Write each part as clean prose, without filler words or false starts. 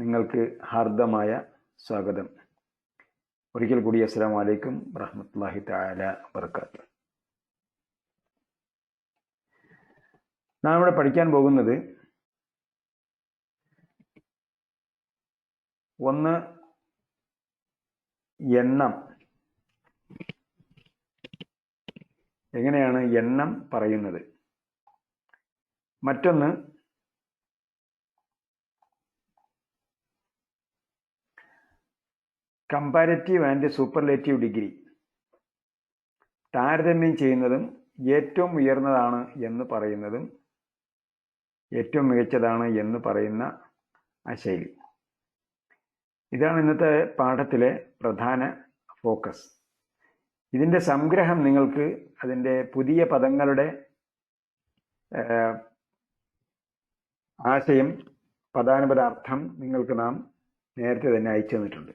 നിങ്ങൾക്ക് ഹാർദമായ സ്വാഗതം. ഒരിക്കൽ കൂടി അസ്സലാമു അലൈക്കും വറഹ്മത്തുള്ളാഹി തആല വബറകാതുഹു. നാം ഇവിടെ പഠിക്കാൻ പോകുന്നത് ഒന്ന് എണ്ണം, എങ്ങനെയാണ് എണ്ണം പറയുന്നത്. മറ്റൊന്ന് കമ്പാരറ്റീവ് ആൻഡ് സൂപ്പർലേറ്റീവ് ഡിഗ്രി, താരതമ്യം ചെയ്യുന്നതും ഏറ്റവും ഉയർന്നതാണ് എന്ന് പറയുന്നതും ഏറ്റവും മികച്ചതാണ് എന്ന് പറയുന്ന ആ ശൈലി. ഇതാണ് ഇന്നത്തെ പാഠത്തിലെ പ്രധാന ഫോക്കസ്. ഇതിൻ്റെ സംഗ്രഹം നിങ്ങൾക്ക് അതിൻ്റെ പുതിയ പദങ്ങളുടെ ആശയം, പദാനുപദ അർത്ഥം നിങ്ങൾക്ക് നാം നേരത്തെ തന്നെ അയച്ചു തന്നിട്ടുണ്ട്.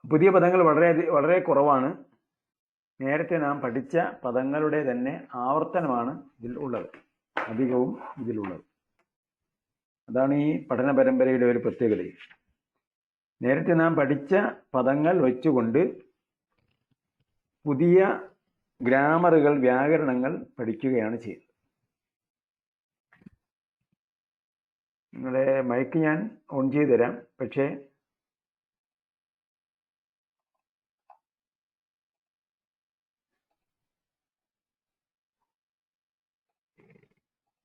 പുതിയ പദങ്ങൾ വളരെ കുറവാണ്. നേരത്തെ നാം പഠിച്ച പദങ്ങളുടെ തന്നെ ആവർത്തനമാണ് ഇതിൽ ഉള്ളത്, അധികവും ഇതിലുള്ളത്. അതാണ് ഈ പഠന പരമ്പരയുടെ ഒരു പ്രത്യേകത. നേരത്തെ നാം പഠിച്ച പദങ്ങൾ വെച്ചുകൊണ്ട് പുതിയ ഗ്രാമറുകൾ, വ്യാകരണങ്ങൾ പഠിക്കുകയാണ് ചെയ്യുന്നത്. നിങ്ങളുടെ മൈക്ക് ഞാൻ ഓൺ ചെയ്തു തരാം, പക്ഷേ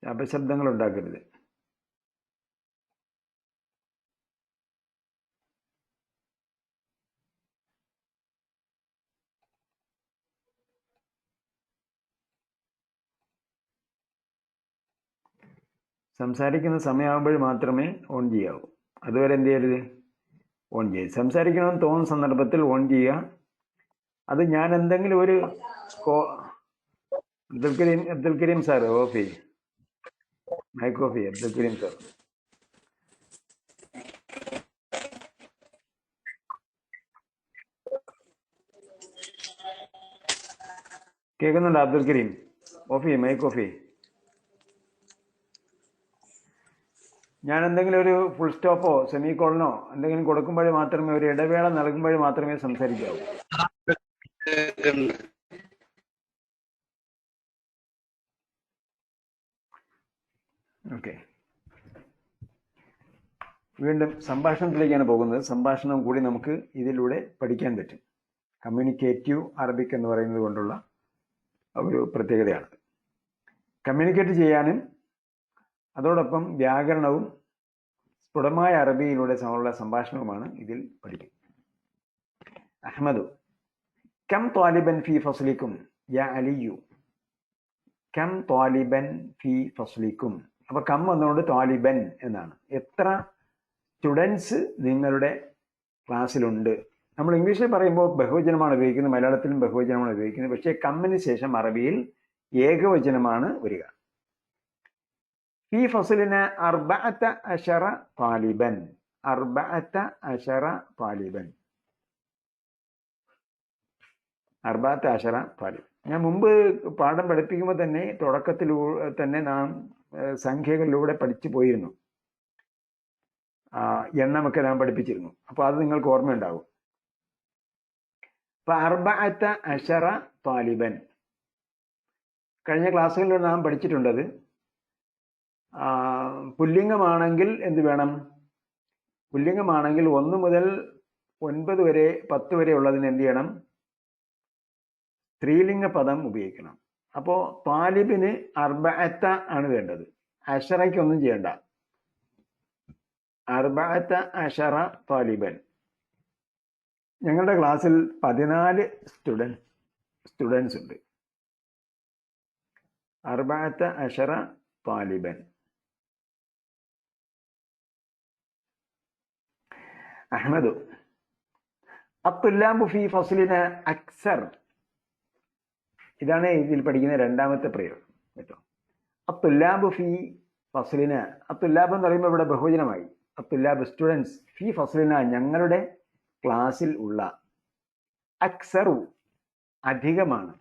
അപശബ്ദങ്ങൾ ഉണ്ടാക്കരുത്. സംസാരിക്കുന്ന സമയമാകുമ്പോൾ മാത്രമേ ഓൺ ചെയ്യാവൂ. അതുവരെ എന്ത് ചെയ്യരുത്, ഓൺ ചെയ്യുക. സംസാരിക്കണമെന്ന് തോന്നുന്ന സന്ദർഭത്തിൽ ഓൺ ചെയ്യുക. അത് ഞാൻ എന്തെങ്കിലും ഒരു അബ്ദുൽ കരീം സാർ ഓഫ് ചെയ്യും, മൈക്ക് ഓഫ് ചെയ്യും. അബ്ദുൽ കരീം സാർ കേൾക്കുന്നുണ്ടോ? അബ്ദുൽ കരീം ഓഫ് ചെയ്യും, മൈക്ക് ഓഫ് ചെയ്യും. ഞാൻ എന്തെങ്കിലും ഒരു ഫുൾ സ്റ്റോപ്പോ സെമി കോളനോ എന്തെങ്കിലും കൊടുക്കുമ്പോൾ മാത്രമേ, ഒരു ഇടവേള നൽകുമ്പോൾ മാത്രമേ സംസാരിക്കാവൂ. ഓക്കെ, വീണ്ടും സംഭാഷണത്തിലേക്കാണ് പോകുന്നത്. സംഭാഷണം കൂടി നമുക്ക് ഇതിലൂടെ പഠിക്കാൻ പറ്റും. കമ്മ്യൂണിക്കേറ്റീവ് അറബിക് എന്ന് പറയുന്നത് കൊണ്ടുള്ള ഒരു പ്രത്യേകതയാണ്. കമ്മ്യൂണിക്കേറ്റ് ചെയ്യാനും അതോടൊപ്പം വ്യാകരണവും സ്ഫുടമായ അറബിയിലൂടെ ഉള്ള സംഭാഷണവുമാണ് ഇതിൽ പഠിക്കുന്നത്. അഹ്മദു കം ത്വാലിബൻ ഫി ഫസ്ലിക്കും യാ അലിയു. കം ത്വാലിബൻ ഫി ഫസ്ലിക്കും. അപ്പൊ കം വന്നുകൊണ്ട് ത്വാലിബൻ എന്നാണ്. എത്ര സ്റ്റുഡൻസ് നിങ്ങളുടെ ക്ലാസ്സിലുണ്ട്. നമ്മൾ ഇംഗ്ലീഷിൽ പറയുമ്പോൾ ബഹുവചനമാണ് ഉപയോഗിക്കുന്നത്, മലയാളത്തിലും ബഹുവചനമാണ് ഉപയോഗിക്കുന്നത്. പക്ഷേ കമ്മിന് ശേഷം അറബിയിൽ ഏകവചനമാണ് വരിക. ഫി ഫസ്ലിന അർബഅത അശറ താലിബൻ. അർബഅത അശറ താലിബൻ. അർബഅത അശറ താലിബൻ. ഞാൻ മുമ്പ് പാഠം പഠിപ്പിക്കുമ്പോൾ തന്നെ തുടക്കത്തിൽ തന്നെ നാം സംഖ്യകളിലൂടെ പഠിച്ചു പോയിരുന്നു. എണ്ണമൊക്കെ നാം പഠിപ്പിച്ചിരുന്നു. അപ്പോൾ അത് നിങ്ങൾക്ക് ഓർമ്മയുണ്ടാവും. അപ്പൊ അർബഅത അശറ താലിബൻ കഴിഞ്ഞ ക്ലാസ്സുകളിൽ നാം പഠിച്ചിട്ടുണ്ടത്. പുല്ലിംഗമാണെങ്കിൽ എന്ത് വേണം? പുല്ലിംഗമാണെങ്കിൽ 1 മുതൽ 9 വരെ 10 വരെ ഉള്ളതിന് എന്ത് ചെയ്യണം? സ്ത്രീലിംഗ പദം ഉപയോഗിക്കണം. അപ്പോൾ താലിബിന് അർബഅത ആണ് വേണ്ടത്, അശറയ്ക്ക് ഒന്നും ചെയ്യണ്ട. അർബഅത അശറ താലിബൻ. ഞങ്ങളുടെ ക്ലാസ്സിൽ 14 സ്റ്റുഡൻസ് ഉണ്ട്. അർബഅത അശറ താലിബൻ. അഹ്മദു അത്തുല്ലാബു ഫി ഫസ്ലിന അക്സർ. ഇതാണ് ഇതിൽ പഠിക്കുന്ന രണ്ടാമത്തെ പ്രയോഗം കേട്ടോ. അത്തുല്ലാബു ഫി ഫസ്ലിന. അത്തുല്ലാബ് എന്ന് പറയുമ്പോൾ ഇവിടെ ബഹുവചനമായി. അത്തുല്ലാബ് സ്റ്റുഡൻസ്, ഫി ഫസ്ലിന ഞങ്ങളുടെ ക്ലാസ്സിൽ ഉള്ള, അക്സറു അധികമാണ്.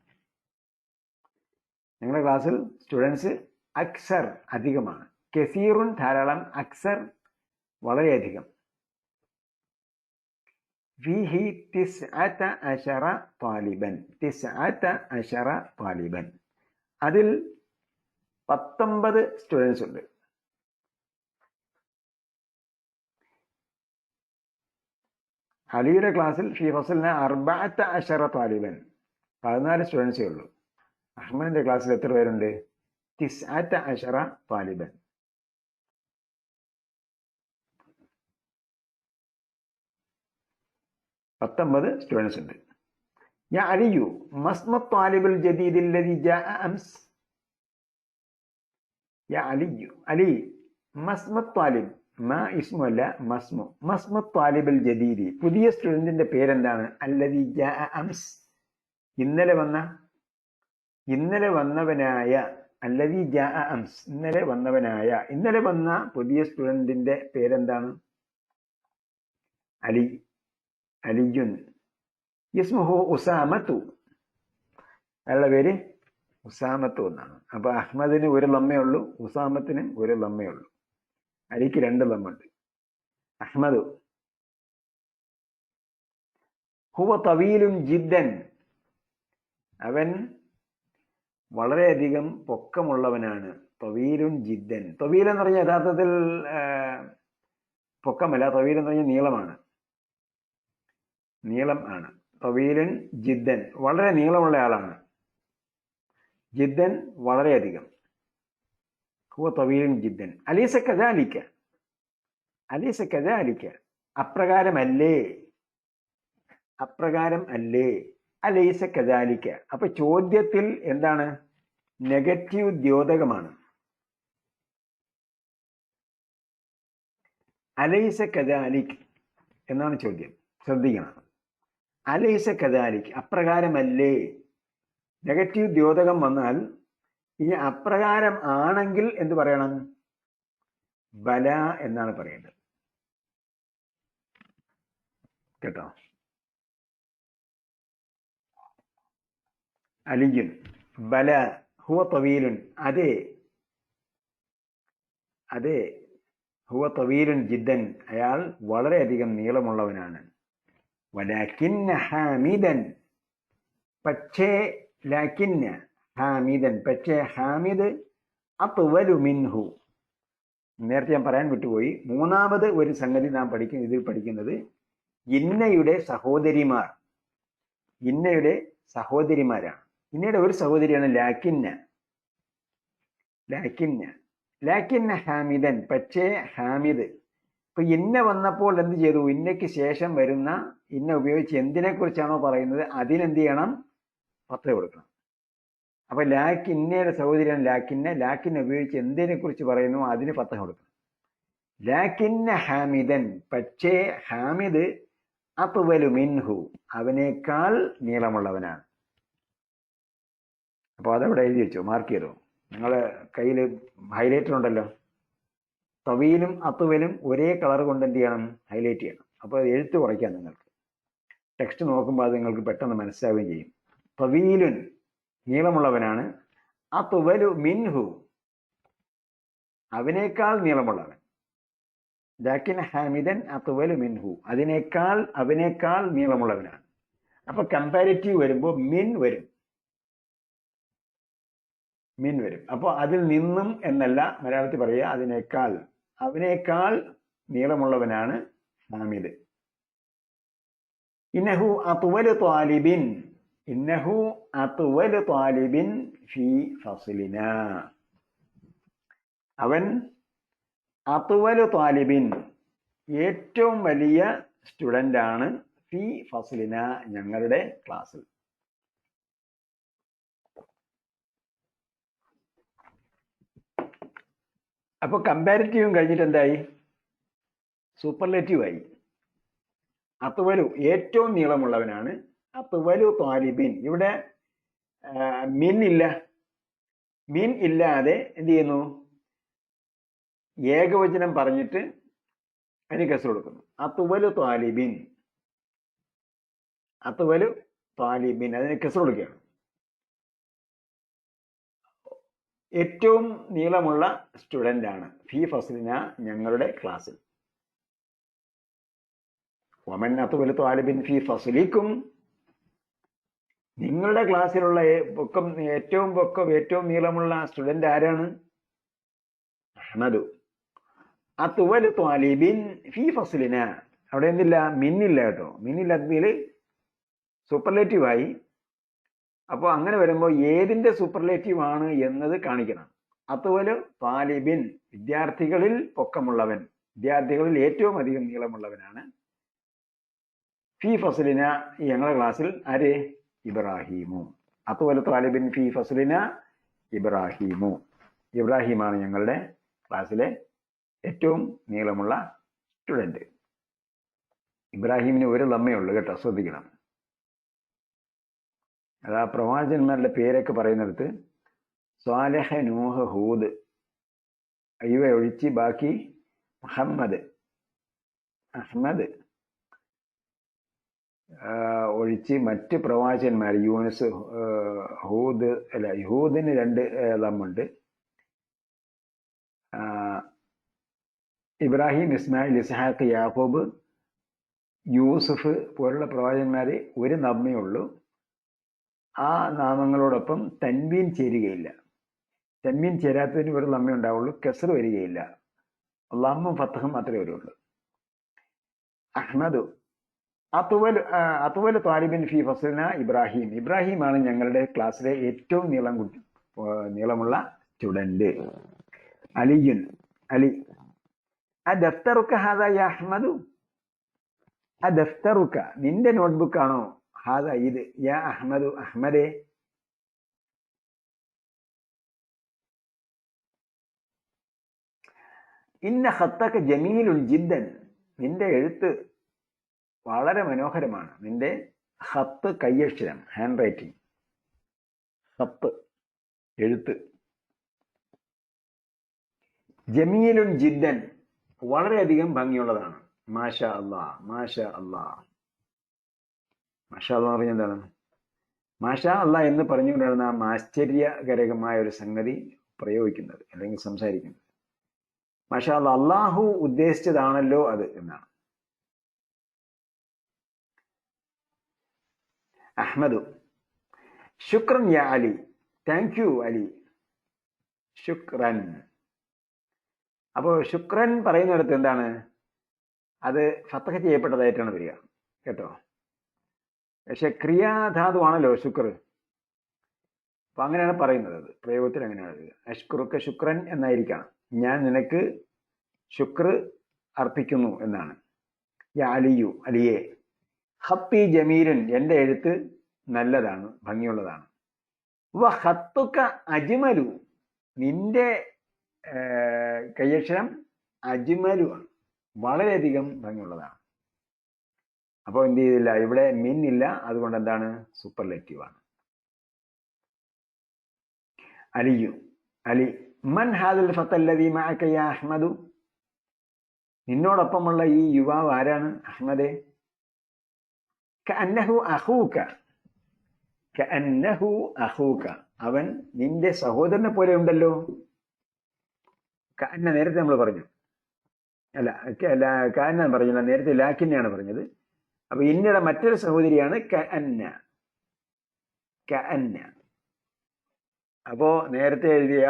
ഞങ്ങളുടെ ക്ലാസ്സിൽ സ്റ്റുഡൻസ് അക്സർ അധികമാണ്. കസീറുൻ ധാരാളം, അക്സർ വളരെയധികം. ഫീഹി തിസ്അത അശറ താലിബൻ, തിസ്അത അശറ താലിബൻ, അതിൽ 19 സ്റ്റുഡൻസ് ഉണ്ട്. അലിയുടെ ക്ലാസ്സിൽ ഫീ ഫസലിന് 14 താലിബൻ, 14 സ്റ്റുഡൻസേ ഉള്ളൂ. അഹ്മദിന്റെ ക്ലാസ്സിൽ എത്ര പേരുണ്ട്? 19 താലിബൻ. സ്റ്റുഡൻസ് ഉണ്ട്. യാ അലിയു മസ്മ താലിബുൽ ജദീദ് അല്ലദി ജാഅ അംസ്. യാ അലിയു, അലി, മസ്മ താലിബ്, മാ ഇസ്മു അല്ല, മസ്മു, മസ്മ താലിബുൽ ജദീദി, പുതിയ സ്റ്റുഡന്റിന്റെ പേരെന്താണ്? അല്ലദി ജാഅ അംസ്, ഇന്നലെ വന്നവനായ, അല്ലദി ജാഅ അംസ്, ഇന്നലെ വന്നവനായ, ഇന്നലെ വന്ന പുതിയ സ്റ്റുഡന്റിന്റെ പേരെന്താണ്? അലി, അലിയുൻ. ഇസ്മുഹു ഉസാമത്തു, അയാളുടെ പേര് ഉസാമത്തു എന്നാണ്. അപ്പൊ അഹ്മദിന് ഒരു ലമ്മേ ഉള്ളൂ, ഉസാമത്തിന് ഒരു ലമ്മേ ഉള്ളൂ, അലിക്ക് 2 ലമ്മുണ്ട്. അഹ്മദു ഹുവ തവീലുൻ ജിദ്ദൻ, അവൻ വളരെയധികം പൊക്കമുള്ളവനാണ്. തവീലുൻ ജിദ്ദൻ, തവീൽ എന്ന് പറഞ്ഞാൽ യഥാർത്ഥത്തിൽ പൊക്കമല്ല, തവീൽ എന്ന് പറഞ്ഞാൽ നീളമാണ്, നീളം ആണ്. തവീലുൻ ജിദ്ദൻ, വളരെ നീളമുള്ള ആളാണ്. ജിദ്ദൻ വളരെയധികം. ഹുവ തവീലുൻ ജിദ്ദൻ. അലീസ കദാലിക, അലീസ കദാലിക, അപ്രകാരമല്ലേ, അപ്രകാരം അല്ലേ, അലൈസ കദാലിക. അപ്പൊ ചോദ്യത്തിൽ എന്താണ്? നെഗറ്റീവ് ദ്യോതകമാണ്. അലൈസ കദാലിക് എന്നാണ് ചോദ്യം, ശ്രദ്ധിക്കണം. അലൈസ കദാലിക്, അപ്രകാരമല്ലേ. നെഗറ്റീവ് ദ്യോതകം വന്നാൽ ഇനി അപ്രകാരം ആണെങ്കിൽ എന്ത് പറയണം? ബല എന്നാണ് പറയേണ്ടത്, കേട്ടോ. അലിയുൻ ബല ഹുവ തവീലുൻ, അതെ അതെ, ഹുവ തവീലുൻ ജിദ്ദൻ, അയാൾ വളരെയധികം നീളമുള്ളവനാണ്. വലാകിന്ന ഹാമിദൻ, പക്ഷേ, ലാകിന്ന ഹാമിദൻ, പക്ഷേ ഹാമിദ് അത്വലു മിൻഹു. നേരത്തെ ഞാൻ പറയാൻ വിട്ടുപോയി. മൂന്നാമത് ഒരു സംഗതി നാം ഇതിൽ പഠിക്കുന്നത് ഇന്നയുടെ സഹോദരിമാർ, ഇന്നയുടെ സഹോദരിമാരാണ്. ഇന്നയുടെ ഒരു സഹോദരിയാണ് ലാകിന്ന, ലാകിന്ന, ലാകിന്ന ഹാമിദൻ, പക്ഷേ ഹാമിദ്. ഇപ്പൊ ഇന്ന വന്നപ്പോൾ എന്ത് ചെയ്തു? ഇന്നയ്ക്ക് ശേഷം വരുന്ന ഇന്ന ഉപയോഗിച്ച് എന്തിനെ കുറിച്ചാണോ പറയുന്നത് അതിനെന്ത് ചെയ്യണം? പത്ത് കൊടുക്കണം. അപ്പൊ ഇന്നയുടെ സഹോദരിയാണ് ലാക്കിന്ന, ലാക്കിന്ന ഉപയോഗിച്ച് എന്തിനെ കുറിച്ച് പറയുന്നു അതിന് 10 കൊടുക്കണം. ലാക്കിന്ന ഹാമിദൻ, പക്ഷേ ഹാമിദ് അത്വലു മിൻഹു, അവനേക്കാൾ നീളമുള്ളവനാണ്. അപ്പൊ അതവിടെ എഴുതി വെച്ചോ, മാർക്ക് ചെയ്തോ. നിങ്ങളെ കയ്യിൽ ഹൈലൈറ്റർ ഉണ്ടല്ലോ, തവീലും അത്വലും ഒരേ കളർ കൊണ്ട് എന്ത് ചെയ്യണം? ഹൈലൈറ്റ് ചെയ്യണം. അപ്പോൾ അത് എഴുത്ത് കുറയ്ക്കാം. നിങ്ങൾക്ക് ടെക്സ്റ്റ് നോക്കുമ്പോൾ അത് നിങ്ങൾക്ക് പെട്ടെന്ന് മനസ്സിലാവുകയും ചെയ്യും. തവീലുൻ നീളമുള്ളവനാണ്, അത്വലു മിൻഹു അവനേക്കാൾ നീളമുള്ളവൻ. ലാകിൻ ഹാമിദൻ അത്വലു മിൻഹു, അവനേക്കാൾ നീളമുള്ളവനാണ്. അപ്പൊ കമ്പാരിറ്റീവ് വരുമ്പോൾ മിൻ വരും. അപ്പോൾ അതിൽ നിന്നും എന്നല്ല മലയാളത്തിൽ പറയുക, അവനേക്കാൾ നീളമുള്ളവനാണ് ഹാമിദ്. ഇന്നഹു അത്വലു ത്വാലിബിൻ, ഇന്നഹു അത്വലു ത്വാലിബിൻ ഫീ ഫസ്ലിനാ, അവൻ അത്വലു ത്വാലിബിൻ ഏറ്റവും വലിയ സ്റ്റുഡൻ്റ് ആണ്, ഫീ ഫസ്ലിന ഞങ്ങളുടെ ക്ലാസ്സിൽ. അപ്പൊ കമ്പാരിറ്റീവും കഴിഞ്ഞിട്ട് എന്തായി? സൂപ്പർലേറ്റീവ് ആയി. അത്വലു ഏറ്റവും നീളമുള്ളവനാണ്, അത്വലു ത്വാലിബിൻ. ഇവിടെ മിൻ ഇല്ല, മിൻ ഇല്ലാതെ എന്ത് ചെയ്യുന്നു? ഏകവചനം പറഞ്ഞിട്ട് അതിന് കസർ കൊടുക്കുന്നു. അത്വലു ത്വാലിബിൻ, അത്വലു ത്വാലിബിൻ അതിന് കസർ കൊടുക്കുകയാണ്. ഏറ്റവും നീളമുള്ള സ്റ്റുഡൻ്റ് ആണ് ഫീ ഫസ്ലിന ഞങ്ങളുടെ ക്ലാസ്സിൽ. വമൻ അത്വലു ത്വാലിബിൻ ഫീ ഫസ്ലിക്കും നിങ്ങളുടെ ക്ലാസ്സിലുള്ള ഏറ്റവും നീളമുള്ള സ്റ്റുഡൻ്റ് ആരാണ്? അഹ്മദു. അത്വലു ത്വാലിബിൻ ഫീ ഫസ്ലിന അവിടെ എന്തില്ല? മിന്നില്ല കേട്ടോ. മിന്നില്ലാത്തതിൽ സൂപ്പർലേറ്റീവായി. അപ്പോൾ അങ്ങനെ വരുമ്പോൾ ഏതിൻ്റെ സൂപ്പർലേറ്റീവ് ആണ് എന്നത് കാണിക്കണം. അത്വലു ത്വാലിബിൻ വിദ്യാർത്ഥികളിൽ പൊക്കമുള്ളവൻ, വിദ്യാർത്ഥികളിൽ ഏറ്റവും അധികം നീളമുള്ളവനാണ്. ഫീ ഫസ്ലിന ഞങ്ങളുടെ ക്ലാസ്സിൽ ആര്? ഇബ്രാഹീമു. അത്വലു ത്വാലിബിൻ ഫീ ഫസ്ലിന ഇബ്രാഹീമു. ഇബ്രാഹിമാണ് ഞങ്ങളുടെ ക്ലാസ്സിലെ ഏറ്റവും നീളമുള്ള സ്റ്റുഡൻറ്റ്. ഇബ്രാഹിമിന് ഒരു ലമ്മയേ ഉള്ളൂ കേട്ടോ, ശ്രദ്ധിക്കണം. അതാ പ്രവാചകന്മാരുടെ പേരൊക്കെ പറയുന്നിടത്ത് സ്വാലിഹ്, നൂഹ്, ഹൂദ് ഇവ ഒഴിച്ച് ബാക്കി മുഹമ്മദ്, അഹ്മദ് ഒഴിച്ച് മറ്റ് പ്രവാചകന്മാർ യൂനുസ്, ഹൂദ് ഹൂദിന് 2 ലമ്മുണ്ട്. ഇബ്രാഹിം, ഇസ്മായിൽ, ഇസ്ഹാഖ്, യാക്കൂബ്, യൂസുഫ് പോലുള്ള പ്രവാചകന്മാർ ഒരു ലമ്മേ ഉള്ളൂ. ആ നാമങ്ങളോടൊപ്പം തൻവീൻ ചേരുകയില്ല. തൻവീൻ ചേരാത്തതിന് ഒരു ലമ്മ ഉണ്ടാവുള്ളൂ, കെസ്ർ വരികയില്ല. ലമ്മും ഫത്തഹും മാത്രമേ വരുള്ളൂ. അഹ്മദു. അത്വലു ത്വാലിബിൻ ഫീ ഫസ്ലിന ഇബ്രാഹിം. ഇബ്രാഹിമാണ് ഞങ്ങളുടെ ക്ലാസ്സിലെ ഏറ്റവും നീളമുള്ള സ്റ്റുഡൻറ്. അലിയുൻ. അലി. അദഫ്തറുക ഹാദാ യാ അഹ്മദു. അദഫ്തറുക നിന്റെ നോട്ട്ബുക്കാണോ? ഹാദാ ഇത്. യാ അഹ്മദു അഹ്മദേ. ഇന്ന ഖത്തക ജമീലുൻ ജിദ്ദൻ. നിന്റെ എഴുത്ത് വളരെ മനോഹരമാണ്. നിന്റെ ഖത്ത് കയ്യക്ഷരം, ഹാൻഡ് റൈറ്റിംഗ്. ഖത്ത് എഴുത്ത്. ജമീലുൻ ജിദ്ദൻ വളരെയധികം ഭംഗിയുള്ളതാണ്. മാഷാ അല്ലാ, മാഷാ അല്ലാ. മാഷാ അല്ലാ എന്ന് പറഞ്ഞാൽ എന്താണ്? മാഷാ അല്ലാ എന്ന് പറഞ്ഞുകൊണ്ടാണ് നാം ആശ്ചര്യകരമായ ഒരു സംഗതി പ്രയോഗിക്കുന്നത് അല്ലെങ്കിൽ സംസാരിക്കുന്നത്. മാഷാ അല്ലാ, അള്ളാഹു ഉദ്ദേശിച്ചതാണല്ലോ അത് എന്നാണ്. അഹ്മദു. ശുക്രൻ യാ അലി. Thank you Ali. ശുക്രൻ. അപ്പോൾ ശുക്രൻ പറയുന്നിടത്ത് എന്താണ്? അത് ഫത്തഹ ചെയ്യപ്പെട്ടതായിട്ടാണ് വരിക കേട്ടോ. പക്ഷെ ക്രിയാധാതുവാണല്ലോ ശുക്ർ. അപ്പൊ അങ്ങനെയാണ് പറയുന്നത്. അത് പ്രയോഗത്തിൽ അങ്ങനെയാണ് വരിക. അഷ്കുറുക്ക ശുക്രൻ എന്നായിരിക്കണം. ഞാൻ നിനക്ക് ശുക്ർ അർപ്പിക്കുന്നു എന്നാണ്. യാ അലിയു, അലിയെ. ഖത്തി ജമീലൻ. എൻ്റെ എഴുത്ത് നല്ലതാണ്, ഭംഗിയുള്ളതാണ്. വ ഖത്തുക അജ്മലു. നിന്റെ കയ്യക്ഷരം അജ്മലു ആണ്, വളരെയധികം ഭംഗിയുള്ളതാണ്. അപ്പോൾ എന്ത് ചെയ്തില്ല? ഇവിടെ മിൻ ഇല്ല, അതുകൊണ്ട് എന്താണ്? സൂപ്പർലേറ്റീവ് ആണ്. അലിയു. അലി. മൻ ഹാദൽ ഫത്തല്ലദീ മഅക യാ അഹ്മദു. നിന്നോടൊപ്പമുള്ള ഈ യുവാവ് ആരാണ് അഹ്മദേ? കഅന്നഹു അഖൂക. കഅന്നഹു അഖൂക. അവൻ നിന്റെ സഹോദരനെ പോലെ ഉണ്ടല്ലോ. കഅന്ന നേരത്തെ നമ്മൾ പറഞ്ഞു. അല്ല, കഅന്ന പറഞ്ഞില്ല, നേരത്തെ ലാക്കിന്നെയാണ് പറഞ്ഞത്. അപ്പൊ ഇന്നയുടെ മറ്റൊരു സഹോദരിയാണ് കഅന്ന. കഅന്ന. അപ്പോ നേരത്തെ എഴുതിയ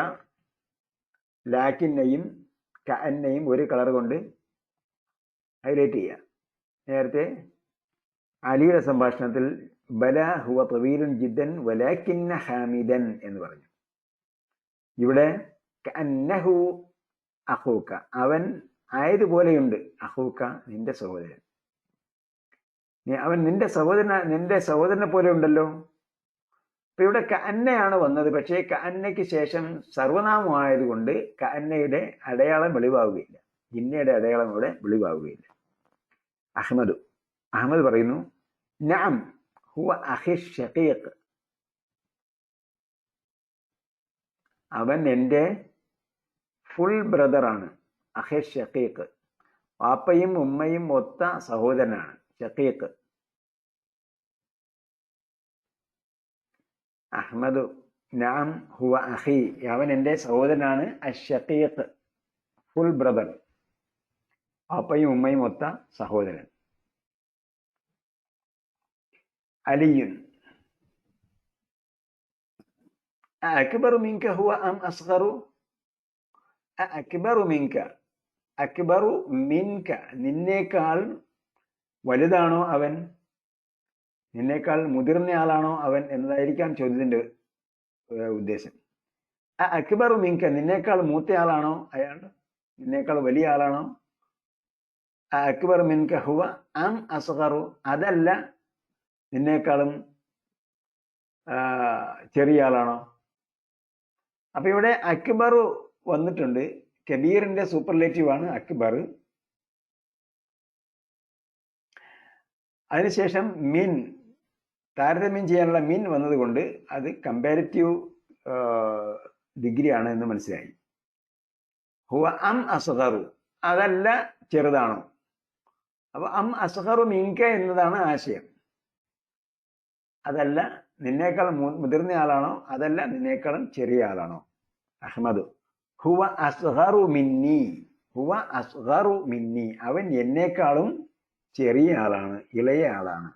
ലാക്കിന്നെയും കഅന്നയും ഒരു കളർ കൊണ്ട് ഹൈലൈറ്റ് ചെയ്യുക. നേരത്തെ അലിയുടെ സംഭാഷണത്തിൽ ബല ഹുവ തവീലുൻ ജിദ്ദൻ വലാകിന്ന ഹാമിദൻ എന്ന് പറഞ്ഞു. ഇവിടെ കഅന്നഹു അഖൂക. അവൻ ആയതുപോലെയുണ്ട്. അഖൂക നിന്റെ സഹോദരൻ. അവൻ നിന്റെ സഹോദരനെ പോലെ ഉണ്ടല്ലോ. അപ്പൊ ഇവിടെ കഅന്നയാണ് വന്നത്. പക്ഷേ കഅന്നയ്ക്ക് ശേഷം സർവനാമമായതുകൊണ്ട് കഅന്നയുടെ അടയാളം വെളിവാവുകയില്ല. ഇന്നയുടെ അടയാളം ഇവിടെ വെളിവാവുകയില്ല. അഹ്മദു. അഹ്മദ് പറയുന്നു നഅം ഹുവ അഖി ഷഖീഖ്. അവൻ എൻ്റെ ഫുൾ ബ്രദറാണ്. അഖി ഷഖീഖ്. വാപ്പയും ഉമ്മയും ഒത്ത സഹോദരനാണ് ഷഖീഖ്. അഹ്മദു നഅം ഹുവ അഖി, അവൻ എൻ്റെ സഹോദരനാണ്. അഷ്ഷഖീഖ്, ഫുൾ ബ്രദർ, അപ്പയും ഉമ്മയും ഒത്ത സഹോദരൻ. അലിയുൻ അക്ബറു മിൻക ഹുവ അം അസ്ഗറു. അക്ബറു മിൻക, അക്ബറു മിൻക, നിന്നേക്കാൾ വലുതാണോ അവൻ, നിന്നേക്കാൾ മുതിർന്നയാളാണോ അവൻ എന്നതായിരിക്കാം ചോദ്യത്തിന്റെ ഉദ്ദേശം. അക്ബറു മിൻക, നിന്നേക്കാൾ മൂത്തയാളാണോ അയാൾ, നിന്നേക്കാൾ വലിയ ആളാണോ. അക്ബർ മിൻക ഹുവ അം അസ്ഗറു, അതല്ല നിന്നേക്കാളും ചെറിയ ആളാണോ. അപ്പൊ ഇവിടെ അക്ബർ വന്നിട്ടുണ്ട്. കബീറിന്റെ സൂപ്പർലേറ്റീവ് ആണ് അക്ബർ. അതിനുശേഷം മിൻ, താരതമ്യം ചെയ്യാനുള്ള മിൻ വന്നതുകൊണ്ട് അത് കമ്പാരിറ്റീവ് ഡിഗ്രി ആണ് എന്ന് മനസ്സിലായി. ഹുവ അം അസ്ഗറു, അതല്ല ചെറുതാണോ. അപ്പൊ അം അസ്ഗറു മിൻക എന്നതാണ് ആശയം. അതല്ല നിന്നേക്കാൾ മുതിർന്ന ആളാണോ, അതല്ല നിന്നേക്കാളും ചെറിയ ആളാണോ. അഹ്മദ് ഹുവ അസ്ഗറു മിന്നി, ഹുവ അസ്ഗറു മിന്നി, അവൻ എന്നേക്കാളും ചെറിയ ആളാണ്, ഇളയ ആളാണ്.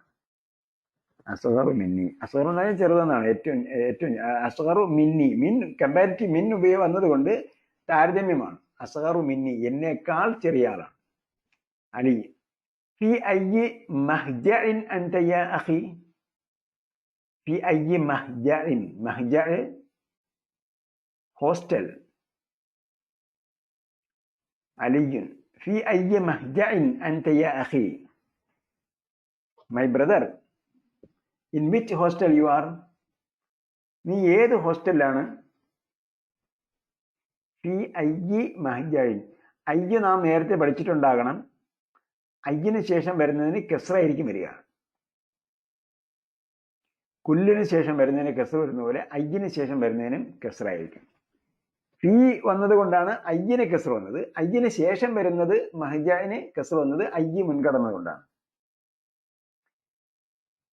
അസ്ഗറു മിന്നി, അസ്ഗറു എന്ന് പറഞ്ഞാൽ ചെറുതെന്നാണ്. ഏറ്റവും അസ്ഗറു മിന്നി, മിൻ കമ്പാരിറ്റീവ് മിൻ ഉപയോഗം വന്നതുകൊണ്ട് താരതമ്യമാണ്. അസ്ഗറു മിന്നി, എന്നേക്കാൾ ചെറിയ ആളാണ്. അലി ഫി അയ്യി മഹ്ജഇൻ അൻത യാ അഖി. ഫി അയ്യി മഹ്ജഇൻ, മഹ്ജഅ് ഹോസ്റ്റൽ. അലിയുൻ ഫി അയ്യി മഹ്ജഇൻ അൻത യാ അഖി, my brother, in which hostel you are, നീ ഏത് ഹോസ്റ്റലിലാണ്. ഫി അയ്യി മഹ്ജഇൻ, അയ്യ് നാം നേരത്തെ പഠിച്ചിട്ടുണ്ടാകണം. അയ്യിന് ശേഷം വരുന്നതിന് കെസ്റായിരിക്കും വരിക. കുല്ലിന് ശേഷം വരുന്നതിന് കെസ്റ വരുന്ന പോലെ അയ്യിന് ശേഷം വരുന്നതിനും കെസ്റായിരിക്കും. ഫി വന്നത് കൊണ്ടാണ് അയ്യിന് കെസ്റ വന്നത്. അയ്യിന് ശേഷം വരുന്നത് മഹ്ജഇന് കെസ്റ വന്നത് അയ്യി മുൻകടന്നത് കൊണ്ടാണ്.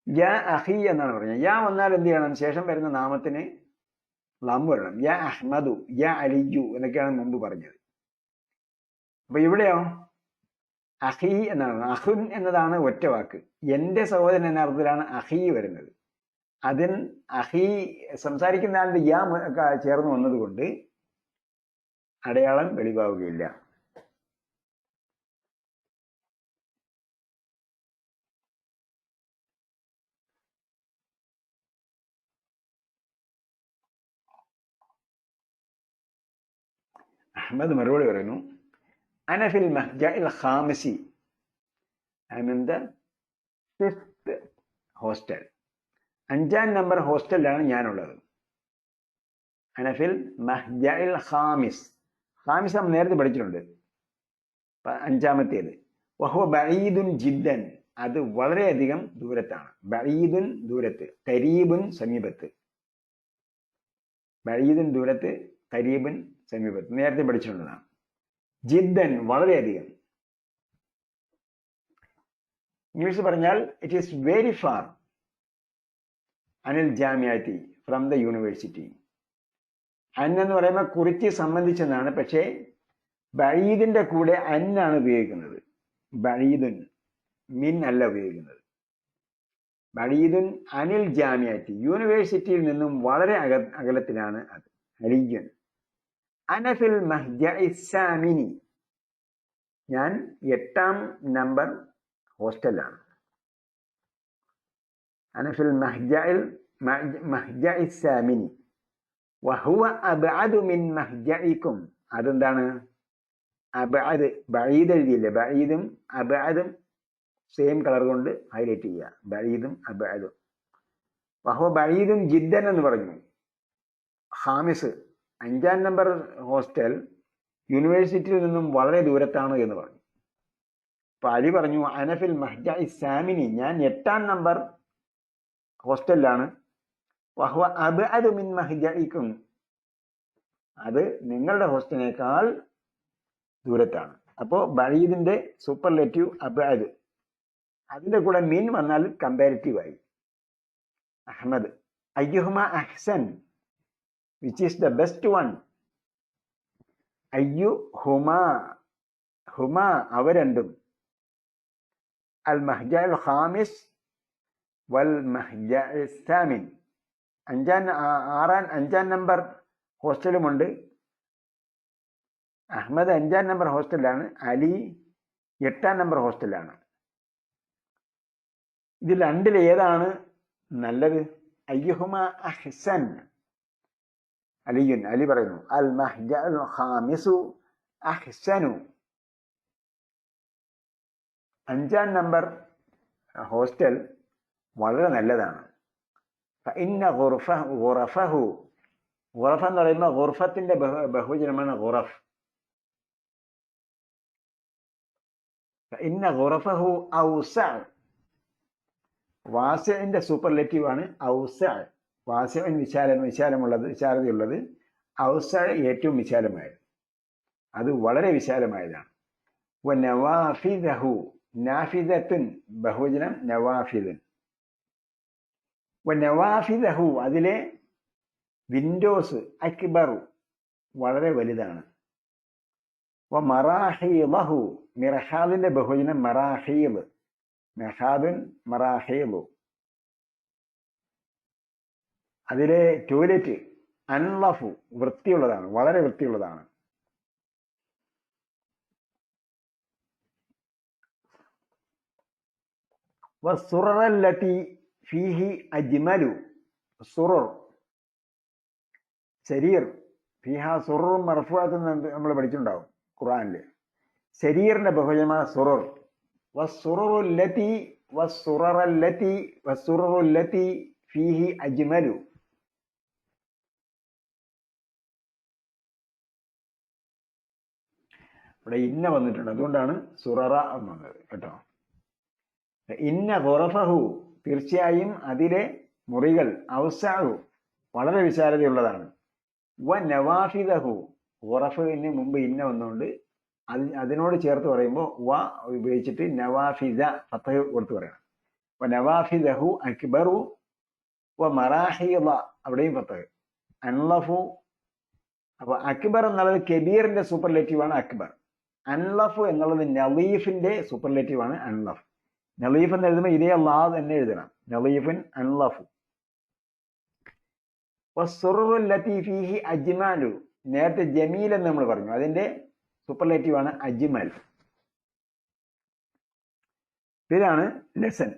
യാ അഖി എന്നാണ് പറഞ്ഞത്. യാ വന്നാൽ എന്ത് ചെയ്യണം, ശേഷം വരുന്ന നാമത്തിന് ലം വരണം. യാ അഹ്മദു, യാ അലിയു എന്നൊക്കെയാണ് മുമ്പ് പറഞ്ഞത്. അപ്പൊ ഇവിടെയോ അഖി എന്നാണ്. അഖുൻ എന്നതാണ് ഒറ്റ വാക്ക്. എന്റെ സഹോദരൻ എന്ന അർത്ഥത്തിലാണ് അഖി വരുന്നത്. അതിൽ അഖി സംസാരിക്കുന്ന ആളുടെ യാ ചേർന്ന് വന്നതുകൊണ്ട് അടയാളം വെളിവാവുകയില്ല. അഹ്മദ് മറുപടി പറയുന്നു, അന ഫിൽ മഹ്ജഇൽ ഖാമിസി, I am in the 5th hostel. 5ാം നമ്പർ ഹോസ്റ്റലിലാണ് ഞാനുള്ളത്. അനഫിൽ മഹ്ജഇൽ ഖാമിസ്, ഖാമിസ് നമ്മൾ നേരത്തെ പഠിച്ചിട്ടുണ്ട്, 5ാമത്തേത്. വഹുവ ബഈദുൻ ജിദ്ദൻ, അത് വളരെയധികം ദൂരത്താണ്. ബഈദുൻ ദൂരത്ത്, ഖരീബുൻ സമീപത്ത്. ബഈദുൻ ദൂരത്ത്, ഖരീബുൻ സമീപത്ത്, നേരത്തെ പഠിച്ചിട്ടുള്ളതാണ്. ജിദ്ദൻ വളരെയധികം. ഇംഗ്ലീഷ് പറഞ്ഞാൽ ഇറ്റ് ഈസ് വെരി ഫാർ അനിൽ ജാമിഅത്തി, ഫ്രം ദ യൂണിവേഴ്സിറ്റി. അൻ എന്ന് പറയുമ്പോൾ കുറിച്ച് സംബന്ധിച്ചെന്നാണ്. പക്ഷേ ബഈദിന്റെ കൂടെ അന്നാണ് ഉപയോഗിക്കുന്നത്. ബഈദുൻ, മിൻ അല്ല ഉപയോഗിക്കുന്നത്. ബഈദുൻ അനിൽ ജാമിഅത്തി, യൂണിവേഴ്സിറ്റിയിൽ നിന്നും വളരെ അകലത്തിലാണ് അത്. അലിയുൻ അനഫിൽ മഹ്ജഇ സാമിനി, ഞാൻ 8ാം നമ്പർ ഹോസ്റ്റലാണ്. അനഫിൽ മഹ്ജഇ സാമിനി വഹുവ അബ്അദു മിൻ മഹ്ജഇകും. അതെന്താണ് അബ്അദ്, ബഈദ് എഴുതിയില്ലേ, ബഈദും അബ്അദും സെയിം കളർ കൊണ്ട് ഹൈലൈറ്റ് ചെയ്യുക. ബഈദും അബ്അദും. വഹുവ ബഈദുൻ ജിദ്ദൻ എന്ന് പറഞ്ഞു. ഖാമിസ് 5ാം നമ്പർ ഹോസ്റ്റൽ യൂണിവേഴ്സിറ്റിയിൽ നിന്നും വളരെ ദൂരത്താണ് എന്ന് പറഞ്ഞു. അപ്പൊ അലി പറഞ്ഞു അനഫിൽ മഹ്ജഇ സാമിനി, ഞാൻ 8ാം നമ്പർ ഹോസ്റ്റലിലാണ്. വഹുവ അബ്അദു മിൻ മഹ്ജഇകും, അത് നിങ്ങളുടെ ഹോസ്റ്റലിനേക്കാൾ ദൂരത്താണ്. അപ്പോൾ ബഈദിന്റെ സൂപ്പർലേറ്റീവ് അബ്അദ്, അതിന്റെ കൂടെ മിൻ വന്നാൽ കമ്പാരിറ്റീവ് ആയി. അഹ്മദ് അയ്യുഹുമ അഹ്സൻ, which is the best one? അയ്യു ഹുമാ, ഹുമാ അവ രണ്ടും, അൽ മഹ്ജഅൽ ഖാമിസ് വൽ മഹ്ജഅൽ സാമിൻ, അഞ്ചാം നമ്പർ ഹോസ്റ്റലുമുണ്ട്. അഹമ്മദ് 5-ാം നമ്പർ ഹോസ്റ്റലാണ്, അലി 8-ാം നമ്പർ ഹോസ്റ്റലാണ്. ഇതിൽ രണ്ടിൽ ഏതാണ് നല്ലത്? അയ്യുഹുമ അഹ്സൻ? അലിയുൻ, അലി പറയുന്നു അൽ മഹ്ജഅൽ ഖാമിസു അഹ്സനു, 5-ാം നമ്പർ ഹോസ്റ്റൽ വളരെ നല്ലതാണ്. ഫഇന്ന ഗുറഫഹു, ഗുറഫ് എന്ന് പറയുമ്പോൾ ഗുർഫത്തിന്റെ ബഹുവചനമാണ് ഗുറഫ്. ഫഇന്ന ഗുറഫഹു ഔസഅ, വാസിഇന്റെ സൂപ്പർലേറ്റീവ് ആണ് ഔസഅ. വാസിഇൻ വിശാലതയുള്ളത്, ഔസഅ ഏറ്റവും വിശാലമായത്, അത് വളരെ വിശാലമായതാണ്. വനവാഫിദഹു, നാഫിദത്തുൻ ബഹുവചനം നവാഫിദുൻ. വനവാഫിദഹു അതിലെ വിൻഡോസ് അക്ബറു വളരെ വലുതാണ്. വമറാഹീലഹു, മിർഹാദിന്റെ ബഹുവചനം മറാഹീൽ, മെഹാദുൻ മറാഹീലു. അതിലെ ടോയ്ലറ്റ് അൻലഫു വൃത്തിയുള്ളതാണ്, വളരെ വൃത്തിയുള്ളതാണ്. വസ്സുററല്ലതി ഫീഹി അജ്മലു, സുറർ ശരീർ, ഫീഹ സുറും മർഫുഅത്തും നമ്മൾ പഠിച്ചിട്ടുണ്ടാവും ഖുർആനിൽ. ശരീറിന്റെ ബഹുവചനമാണ് സുറർ. വസ്സുററല്ലതി ഫീഹി അജ്മലു. ഇവിടെ ഇന്ന വന്നിട്ടുണ്ട്, അതുകൊണ്ടാണ് സുററ എന്ന് വന്നത് കേട്ടോ. ഇന്ന ഗുറഫഹു, തീർച്ചയായും അതിലെ മുറികൾ, ഔസഅു വളരെ വിശാലതയുള്ളതാണ്. വ നവാഫിദഹു, ഗുറഫിന് മുമ്പ് ഇന്ന വന്നുകൊണ്ട് അതിനോട് ചേർത്ത് പറയുമ്പോൾ വ ഉപയോഗിച്ചിട്ട് നവാഫിദ ഫത്ഹ് കൊടുത്ത് പറയണം. വ നവാഫിദഹു അക്ബറു വ മറാഹിദ, അവിടെയും ഫത്ഹ്. അൻലഫു, അപ്പൊ അക്ബർ എന്നുള്ളത് കബീറിന്റെ സൂപ്പർലേറ്റീവ് ആണ് അക്ബർ. അൻലഫു എന്നുള്ളത് നളീഫിന്റെ സൂപ്പർലേറ്റീവ് ആണ് അൻലഫ്. നളീഫ് എന്ന് എഴുതുമ്പോൾ ഇതേ അല്ലാഹ് തന്നെ എഴുതണം, നളീഫുൻ അൻലഫു. വസ്സുറുല്ലതി ഫീഹി അജ്മാലു, നേരത്തെ ജമീൽ എന്ന് നമ്മൾ പറഞ്ഞു, അതിന്റെ സൂപ്പർലേറ്റീവ് ആണ് അജ്മൽ. ഇതാണ് ലെസൺ.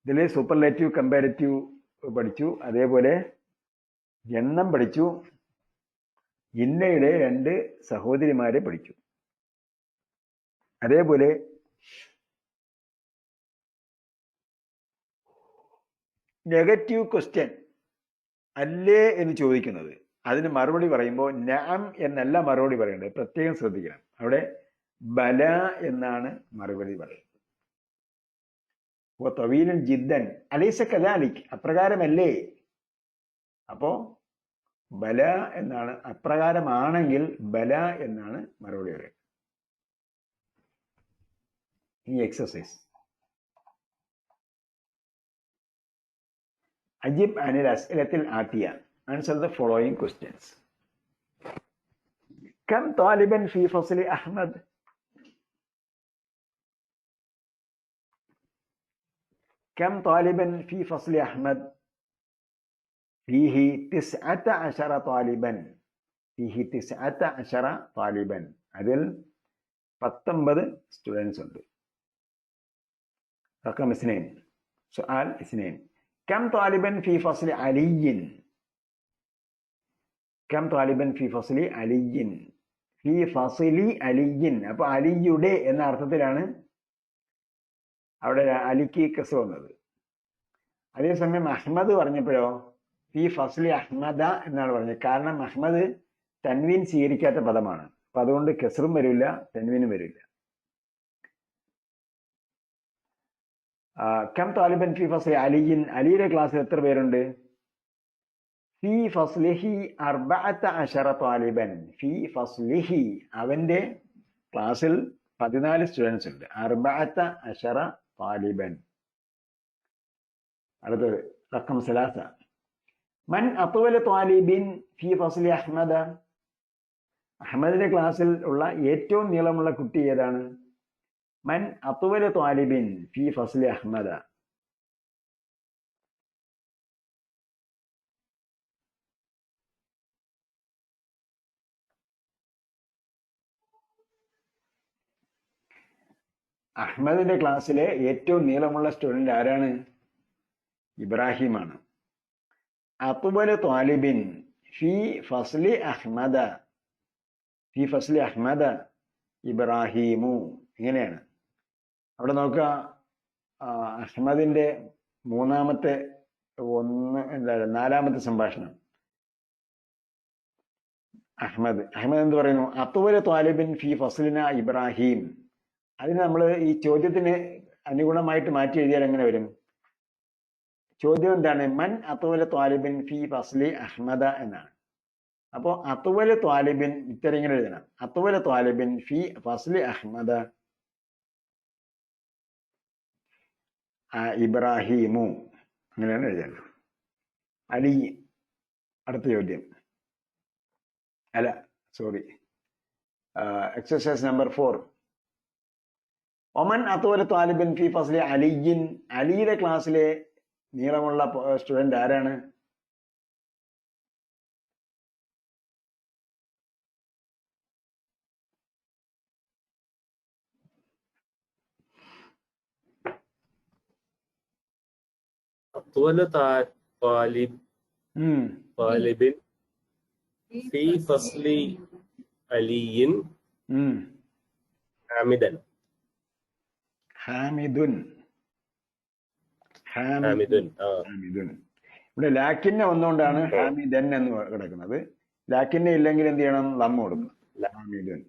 ഇതിൽ സൂപ്പർലേറ്റീവ് കമ്പാരിറ്റീവ് പഠിച്ചു, അതേപോലെ എണ്ണം പഠിച്ചു, ഇന്നയുടെ 2 സഹോദരിമാരെ പഠിച്ചു. അതേപോലെ നെഗറ്റീവ് ക്വസ്റ്റ്യൻ അല്ലേ എന്ന് ചോദിക്കുന്നത്, അതിന് മറുപടി പറയുമ്പോൾ നഅം എന്നല്ല മറുപടി പറയേണ്ടത്, പ്രത്യേകം ശ്രദ്ധിക്കണം. അവിടെ ബല എന്നാണ് മറുപടി പറയുന്നത്. തവീലൻ ജിദ്ദൻ അലൈസ കദാലിക്, അപ്രകാരമല്ലേ? അപ്പോ ബല എന്നാണ്, അപ്രകാരമാണെങ്കിൽ ബല എന്നാണ് മറുപടി പറയുന്നത്. ഈ എക്സസൈസ് അജിബ് അനിൽ അസ്ഇലത്തിൽ ആതിയ, ആൻസർ ദ ഫോളോയിങ് ക്വസ്റ്റ്യൻസ്. കം താലിബൻ ഫി ഫസ്ലി അഹ്മദ്? كم طالبا في فصل أحمد؟ فيه 19 طالبا. فيه 19 طالبا. അതിൽ 19 സ്റ്റുഡൻസ് ഉണ്ട്. رقم 2. سؤال 2. كم طالبا في فصل علي؟ كم طالبا في فصل علي؟ في فصل علي. അപ്പോൾ അലിയുടെ എന്ന അർത്ഥത്തിലാണ് അവിടെ അലിക്ക് കസ് വന്നത്. അതേസമയം അഹ്മദ് പറഞ്ഞപ്പോഴോ ഫി ഫസ്ലി അഹ്മദ എന്നാണ് പറഞ്ഞത്. കാരണം അഹ്മദ് തൻവീൻ സ്വീകരിക്കാത്ത പദമാണ്, അപ്പൊ അതുകൊണ്ട് കെസറും വരില്ല, തൻവീനും വരില്ല. കം താലിബൻ ഫി ഫസ്ലി അലിയിൻ, അലിയുടെ ക്ലാസ്സിൽ എത്ര പേരുണ്ട്? ഫി ഫസ്ലിഹി 14 താലിബൻ. ഫി ഫസ്ലിഹി, അവന്റെ ക്ലാസ്സിൽ 14 സ്റ്റുഡൻസ് ഉണ്ട്. 14 താലിബൻ. അടുത്തത് റഖം 3. മൻ അത്വല ത്വാലിബിൻ ഫി ഫസ്ലി അഹ്മദ. അഹമ്മദിന്റെ ക്ലാസ്സിൽ ഉള്ള ഏറ്റവും നീളമുള്ള കുട്ടി ഏതാണ്? മൻ അത്വല ത്വാലിബിൻ ഫി ഫസ്ലി അഹ്മദ. അഹമ്മദിന്റെ ക്ലാസ്സിലെ ഏറ്റവും നീളമുള്ള സ്റ്റുഡന്റ് ആരാണ്? ഇബ്രാഹിമാണ്. അത്വല ത്വാലിബിൻ ഫി ഫസ്ലി അഹ്മദ, ഫി ഫസ്ലി അഹ്മദ ഇബ്രാഹിമു. ഇങ്ങനെയാണ്. അവിടെ നോക്കുക, അഹ്മദിന്റെ നാലാമത്തെ സംഭാഷണം. അഹ്മദ് എന്ത് പറയുന്നു? അത്വല ത്വാലിബിൻ ഫി ഫസ്ലിന ഇബ്രാഹിം. അതിന് നമ്മൾ ഈ ചോദ്യത്തിന് അനുഗുണമായിട്ട് മാറ്റി എഴുതിയാൽ എങ്ങനെ വരും? ചോദ്യം എന്താണ്? മൻ അത്വല ത്വാലിബിൻ ഫി ഫസ്ലി അഹ്മദ എന്നാണ്. അപ്പോൾ അത്വല ത്വാലിബിൻ ഇത്തരം ഇങ്ങനെ എഴുതണം. അത്വല ത്വാലിബിൻ ഫി ഫസ്ലി അഹ്മദ ഇബ്രാഹിമു. അങ്ങനെയാണ് എഴുതേണ്ടത്. അലി. അടുത്ത ചോദ്യം. അല്ല, സോറി, എക്സർസൈസ് നമ്പർ 4. ഒമൻ അത്വല ത്വാലിബിൻ ഫി ഫസ്ലി അലിയിൻ. അലിയുടെ ക്ലാസ്സിലെ നീളമുള്ള സ്റ്റുഡന്റ് ആരാണ്? أطول طالب في فصل علي حامدا. ഹാമിദുൻ. ഇവിടെ ലാക്കിന്നെ വന്നുകൊണ്ടാണ് ഹാമിദൻ എന്ന് കിടക്കുന്നത്. ലാക്കിന്നെ ഇല്ലെങ്കിൽ എന്ത് ചെയ്യണം? ലമ്മ കൊടുക്കണം. ഹാമിദുൻ.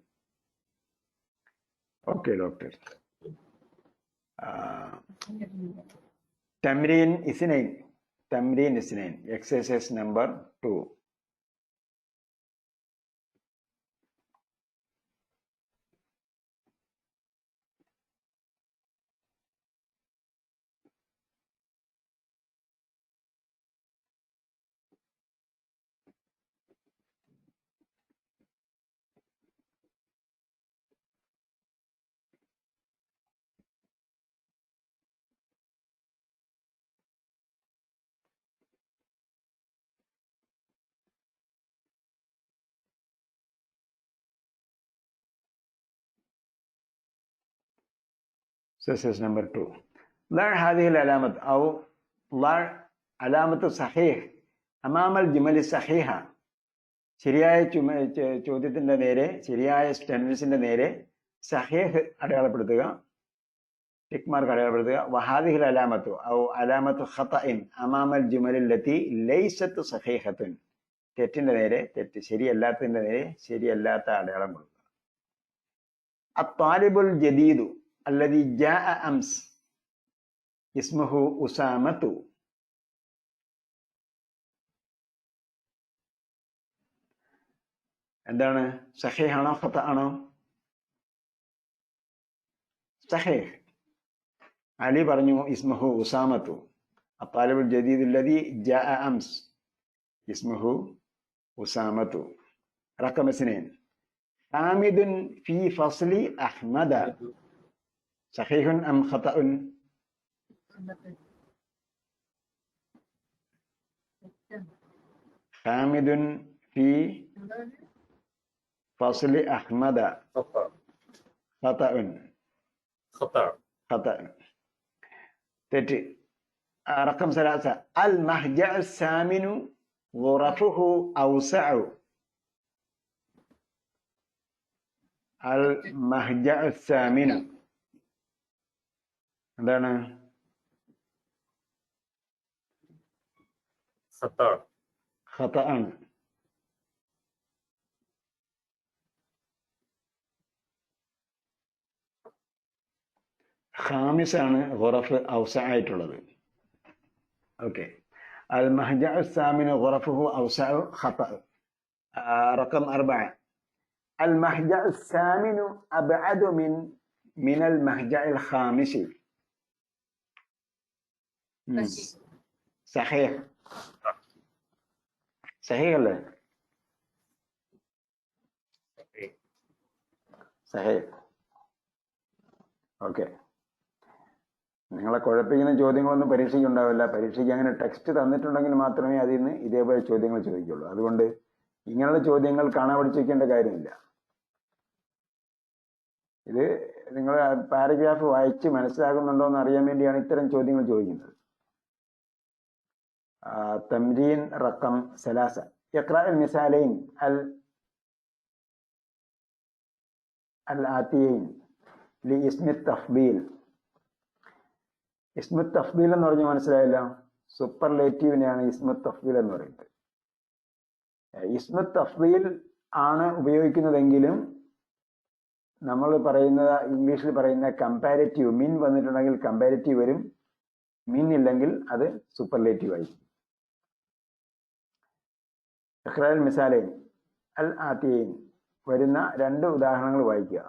Okay doctor. തംരീൻ ഇസ്നൈൻ. Exercise number 2. Exercise number 2. ضع هذه العلامة أو ضع علامة صحيح أمام الجمل الصحيحة. ശരിയായ ചോദ്യത്തിന്റെ നേരെ, ശരിയായ ടെൻസിന്റെ നേരെ സഹീഹ് അടയാളപ്പെടുത്തുക, ടിക്ക് മാർക്ക് അടയാളപ്പെടുത്തുക. വഹാദിഹിൽ അലാമത്തു ഔ അലാമത്തു ഖതഇൻ അമാമൽ ജുമലില്ലത്തി ലൈസത്ത് സഹീഹത്തുൻ. തെറ്റിന്റെ നേരെ തെറ്റ്, ശരിയല്ലാത്തതിന്റെ നേരെ ശരിയല്ലാത്ത അടയാളം കൊടുക്കുക. അത്താലിബുൽ ജദീദു അല്ലദി ജാഅ അംസ് ഇസ്മുഹു ഉസാമത്തു. എന്താണ്? സഹീഹ് ആണോ ഖത ആണോ? സഹീഹ്. അലി പറഞ്ഞു ഇസ്മുഹു ഉസാമത്തു. അത്താലിബുൽ ജദീദു അല്ലദി ജാഅ അംസ് ഇസ്മുഹു ഉസാമത്തു. റഖം 2. ഹാമിദുൻ ഫി ഫസ്ലി അഹ്മദ സഹീഹുൻ അം ഖതഉൻ? ഹാമിദുൻ ഫി ഫസ്ലി അഹ്മദ ഖതഉൻ. തെറ്റ്. റഖം 3. അൽ മഹ്ജഅ സാമിനു ഗുറഫുഹു ഔസഉ. അൽ മഹ്ജഅ സാമിനു എന്താണ്? ഖത ആണ്. ഖാമിസാണ് ഗുറഫ് ഔസ ആയിട്ടുള്ളത്. ഓക്കെ. അൽ മഹ്ജഅ സാമിനു ഗുറഫുഹു ഔസഉ ഖത. റഖം 4. അൽ മഹ്ജഅ സാമിനു അബ്അദു മിൻ അൽ മഹ്ജഅ അൽ ഖാമിസി. സഹീഹ്. സഹീഹല്ലേ? സഹീഹ്. ഓക്കെ. നിങ്ങളെ കുഴപ്പിക്കുന്ന ചോദ്യങ്ങളൊന്നും പരീക്ഷയ്ക്ക് ഉണ്ടാവില്ല. പരീക്ഷയ്ക്ക് അങ്ങനെ ടെക്സ്റ്റ് തന്നിട്ടുണ്ടെങ്കിൽ മാത്രമേ അതിൽ നിന്ന് ഇതേപോലെ ചോദ്യങ്ങൾ ചോദിക്കുള്ളൂ. അതുകൊണ്ട് ഇങ്ങനെയുള്ള ചോദ്യങ്ങൾ കാണാൻ പഠിച്ചു വയ്ക്കേണ്ട കാര്യമില്ല. ഇത് നിങ്ങൾ പാരഗ്രാഫ് വായിച്ച് മനസ്സിലാകുന്നുണ്ടോ എന്ന് അറിയാൻ വേണ്ടിയാണ് ഇത്തരം ചോദ്യങ്ങൾ ചോദിക്കുന്നത്. തംരീൻ റഖം സലാസ ഇഖ്റാ അൽ മിസാലൈൻ അൽ ആതിയൈൻ ലി ഇസ്മി തഫ്ദീൽ. ഇസ്മു തഫ്ദീൽ എന്ന് പറഞ്ഞാൽ മനസ്സിലായില്ല? സൂപ്പർലേറ്റീവിനെയാണ് ഇസ്മു തഫ്ദീൽ എന്ന് പറയുന്നത്. ഇസ്മു തഫ്ദീൽ ആണ് ഉപയോഗിക്കുന്നതെങ്കിലും നമ്മൾ പറയുന്ന ഇംഗ്ലീഷിൽ പറയുന്ന കമ്പാരിറ്റീവ്, മിൻ വന്നിട്ടുണ്ടെങ്കിൽ കമ്പാരിറ്റീവ് വരും, മിൻ ഇല്ലെങ്കിൽ അത് സൂപ്പർലേറ്റീവ് ആയിരിക്കും. ഇഖ്റാൽ മിസാലൈൻ അൽ ആതിയൈൻ വരുന്ന രണ്ട് ഉദാഹരണങ്ങൾ വായിക്കുക.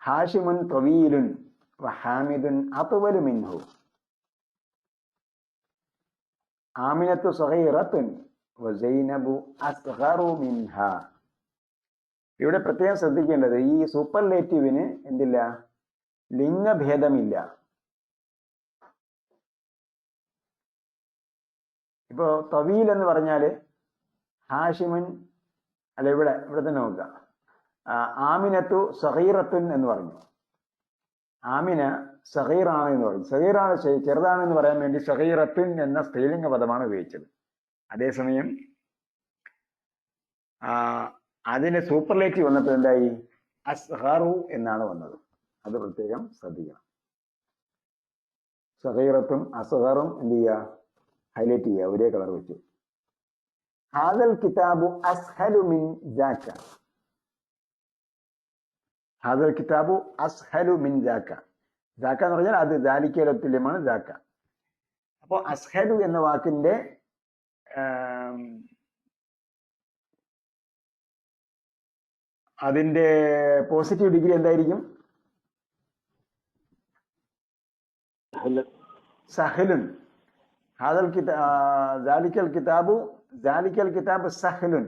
ഹാഷിമുൻ തവീലുൻ വഹാമിദുൻ അത്വലു മിൻഹു. ആമിനത്തു സഗീറത്തുൻ വസൈനബു അസ്ഗറു മിൻഹ. ഇവിടെ പ്രത്യേകം ശ്രദ്ധിക്കേണ്ടത് ഈ സൂപ്പർലേറ്റീവിന് എന്തില്ല? ലിംഗഭേദമില്ല. ഇപ്പോ തവീൽ എന്ന് പറഞ്ഞാല് ഹാഷിമുൻ അല്ല, ഇവിടെ തന്നെ നോക്കുക. ആമിനത്തു സഗീറത്തുൻ എന്ന് പറഞ്ഞു. ആമിന സഗീറാണ് എന്ന് പറഞ്ഞു. സഗീറാണ് ചെറുതാണെന്ന് പറയാൻ വേണ്ടി സഗീറത്തുൻ എന്ന സ്ത്രീലിംഗ പദമാണ് ഉപയോഗിച്ചത്. അതേസമയം അതിന് സൂപ്പർലേറ്റീവ് വന്നപ്പോൾ എന്തായി? അസ്ഗറു എന്നാണ് വന്നത്. അത് പ്രത്യേകം ശ്രദ്ധിക്കണം. സഗീറത്തും അസ്ഗറും എന്ത് ചെയ്യുക? ഹൈലൈറ്റ് ചെയ്യുക, ഒരേ കളർ വെച്ചു. ഹാദൽ കിതാബു അസ്ഹലു മിൻ ജാക്ക. ഹാദൽ കിതാബു അസ്ഹലു മിൻ ജാക്ക. ജാക്ക എന്ന് പറഞ്ഞാൽ അത് ദാലിക്കയുടെ തുല്യമാണ് ജാക്ക. അപ്പോൾ അസ്ഹലു എന്ന വാക്കിന്റെ അതിന്റെ പോസിറ്റീവ് ഡിഗ്രി എന്തായിരിക്കും? സഹലുൻ. ഹാദൽ ദാലിക്കൽ കിതാബു സഹലുൻ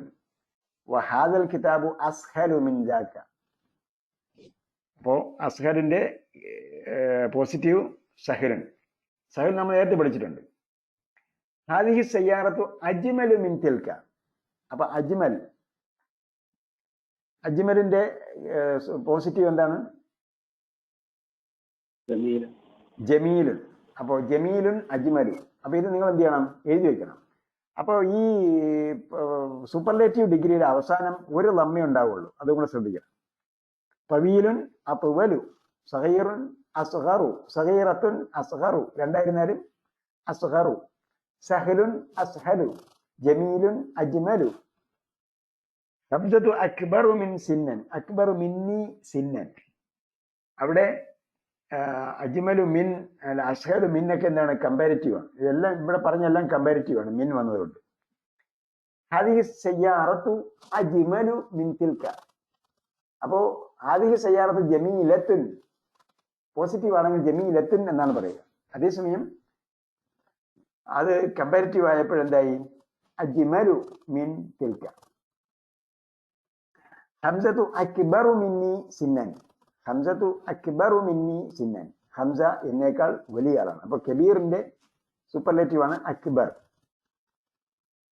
വഹാദൽ കിതാബു അസ്ഹലു മിൻ ജാക്ക. അപ്പോൾ അസ്ഹലിന്റെ പോസിറ്റീവ് സഹലുൻ. സഹൽ നമ്മൾ നേരത്തെ പഠിച്ചിട്ടുണ്ട്. ഹാദിഹി സയ്യാറത്തു അജ്മലു മിൻ തിൽക. അപ്പൊ അജ്മലിന്റെ പോസിറ്റീവ് എന്താണ്? ജമീലുൻ. അപ്പോൾ ജമീലുൻ അജ്മലു. അപ്പൊ ഇത് നിങ്ങൾ എന്ത് ചെയ്യണം? എഴുതി വെക്കണം. അപ്പോൾ ഈ സൂപ്പർലേറ്റീവ് ഡിഗ്രിയുടെ അവസാനം ഒരു ലമ്മേ ഉണ്ടാവുള്ളൂ. അതുകൂടെ ശ്രദ്ധിക്കണം. തവീലുൻ അത്വലു, സഗീറുൻ അസ്ഗറു, സഗീറത്തുൻ അസ്ഗറു രണ്ടായിരുന്നാലും അസ്ഗറു, സഹലുൻ അസ്ഹലു, ജമീലുൻ അജ്മലു. ഹംസത്തു അക്ബറു മിൻ സിന്നൻ, അക്ബറു മിന്നി സിന്നൻ. അവിടെ അജ്മലു മിൻ അല്ല അസ്ഹലു മിൻ ഒക്കെ എന്താണ്? കമ്പാരിറ്റീവ് ആണ്. ഇതെല്ലാം ഇവിടെ പറഞ്ഞെല്ലാം കമ്പാരിറ്റീവ് ആണ്, മിൻ വന്നതുകൊണ്ട്. ഹാദിഹി സയ്യാറത്തു അജ്മലു മിൻ തിൽക. അപ്പോ ഹാദിഹി സയ്യാറത്തു ജമീലത്തുൻ പോസിറ്റീവ് ആണെങ്കിൽ ജമീലത്തുൻ എന്നാണ് പറയുക. അതേസമയം അത് കമ്പാരിറ്റീവ് ആയപ്പോഴെന്തായി? അജ്മലു മിൻ തിൽക. ഹംസത്തു അക്ബറു മിന്നി സിന്നൻ, ഹംസത്തു അക്ബറു മിന്നി സിന്നൻ. ഹംസ എന്നേക്കാൾ വലിയ ആളാണ്. അപ്പൊ കബീറിന്റെ സൂപ്പർലേറ്റീവ് ആണ് അക്ബർ.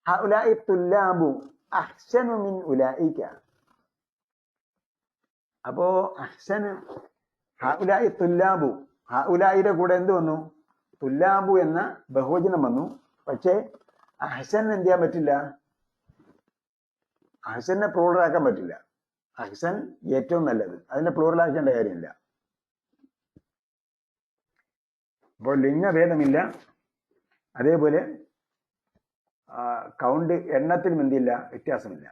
ഹഉലാഇ തുല്ലാബു അഹ്സനു മിൻ ഉലൈക. അപ്പോ അഹ്സന് ഹഉലാഇ തുല്ലാബു, ഹഉലായിയുടെ കൂടെ എന്ത് വന്നു? തുല്ലാബു എന്ന ബഹുവചനം വന്നു. പക്ഷേ അഹ്സൻ എന്ത് ചെയ്യാൻ പറ്റില്ല? അഹ്സനെ പ്ലൂറലാക്കാൻ പറ്റില്ല. അഹ്സൻ ഏറ്റവും നല്ലത്, അതിനെ പ്ലൂറലാക്കേണ്ട കാര്യമില്ല. അപ്പോൾ ലിംഗഭേദമില്ല. അതേപോലെ കൗണ്ട് എണ്ണത്തിലും എന്തില്ല? വ്യത്യാസമില്ല.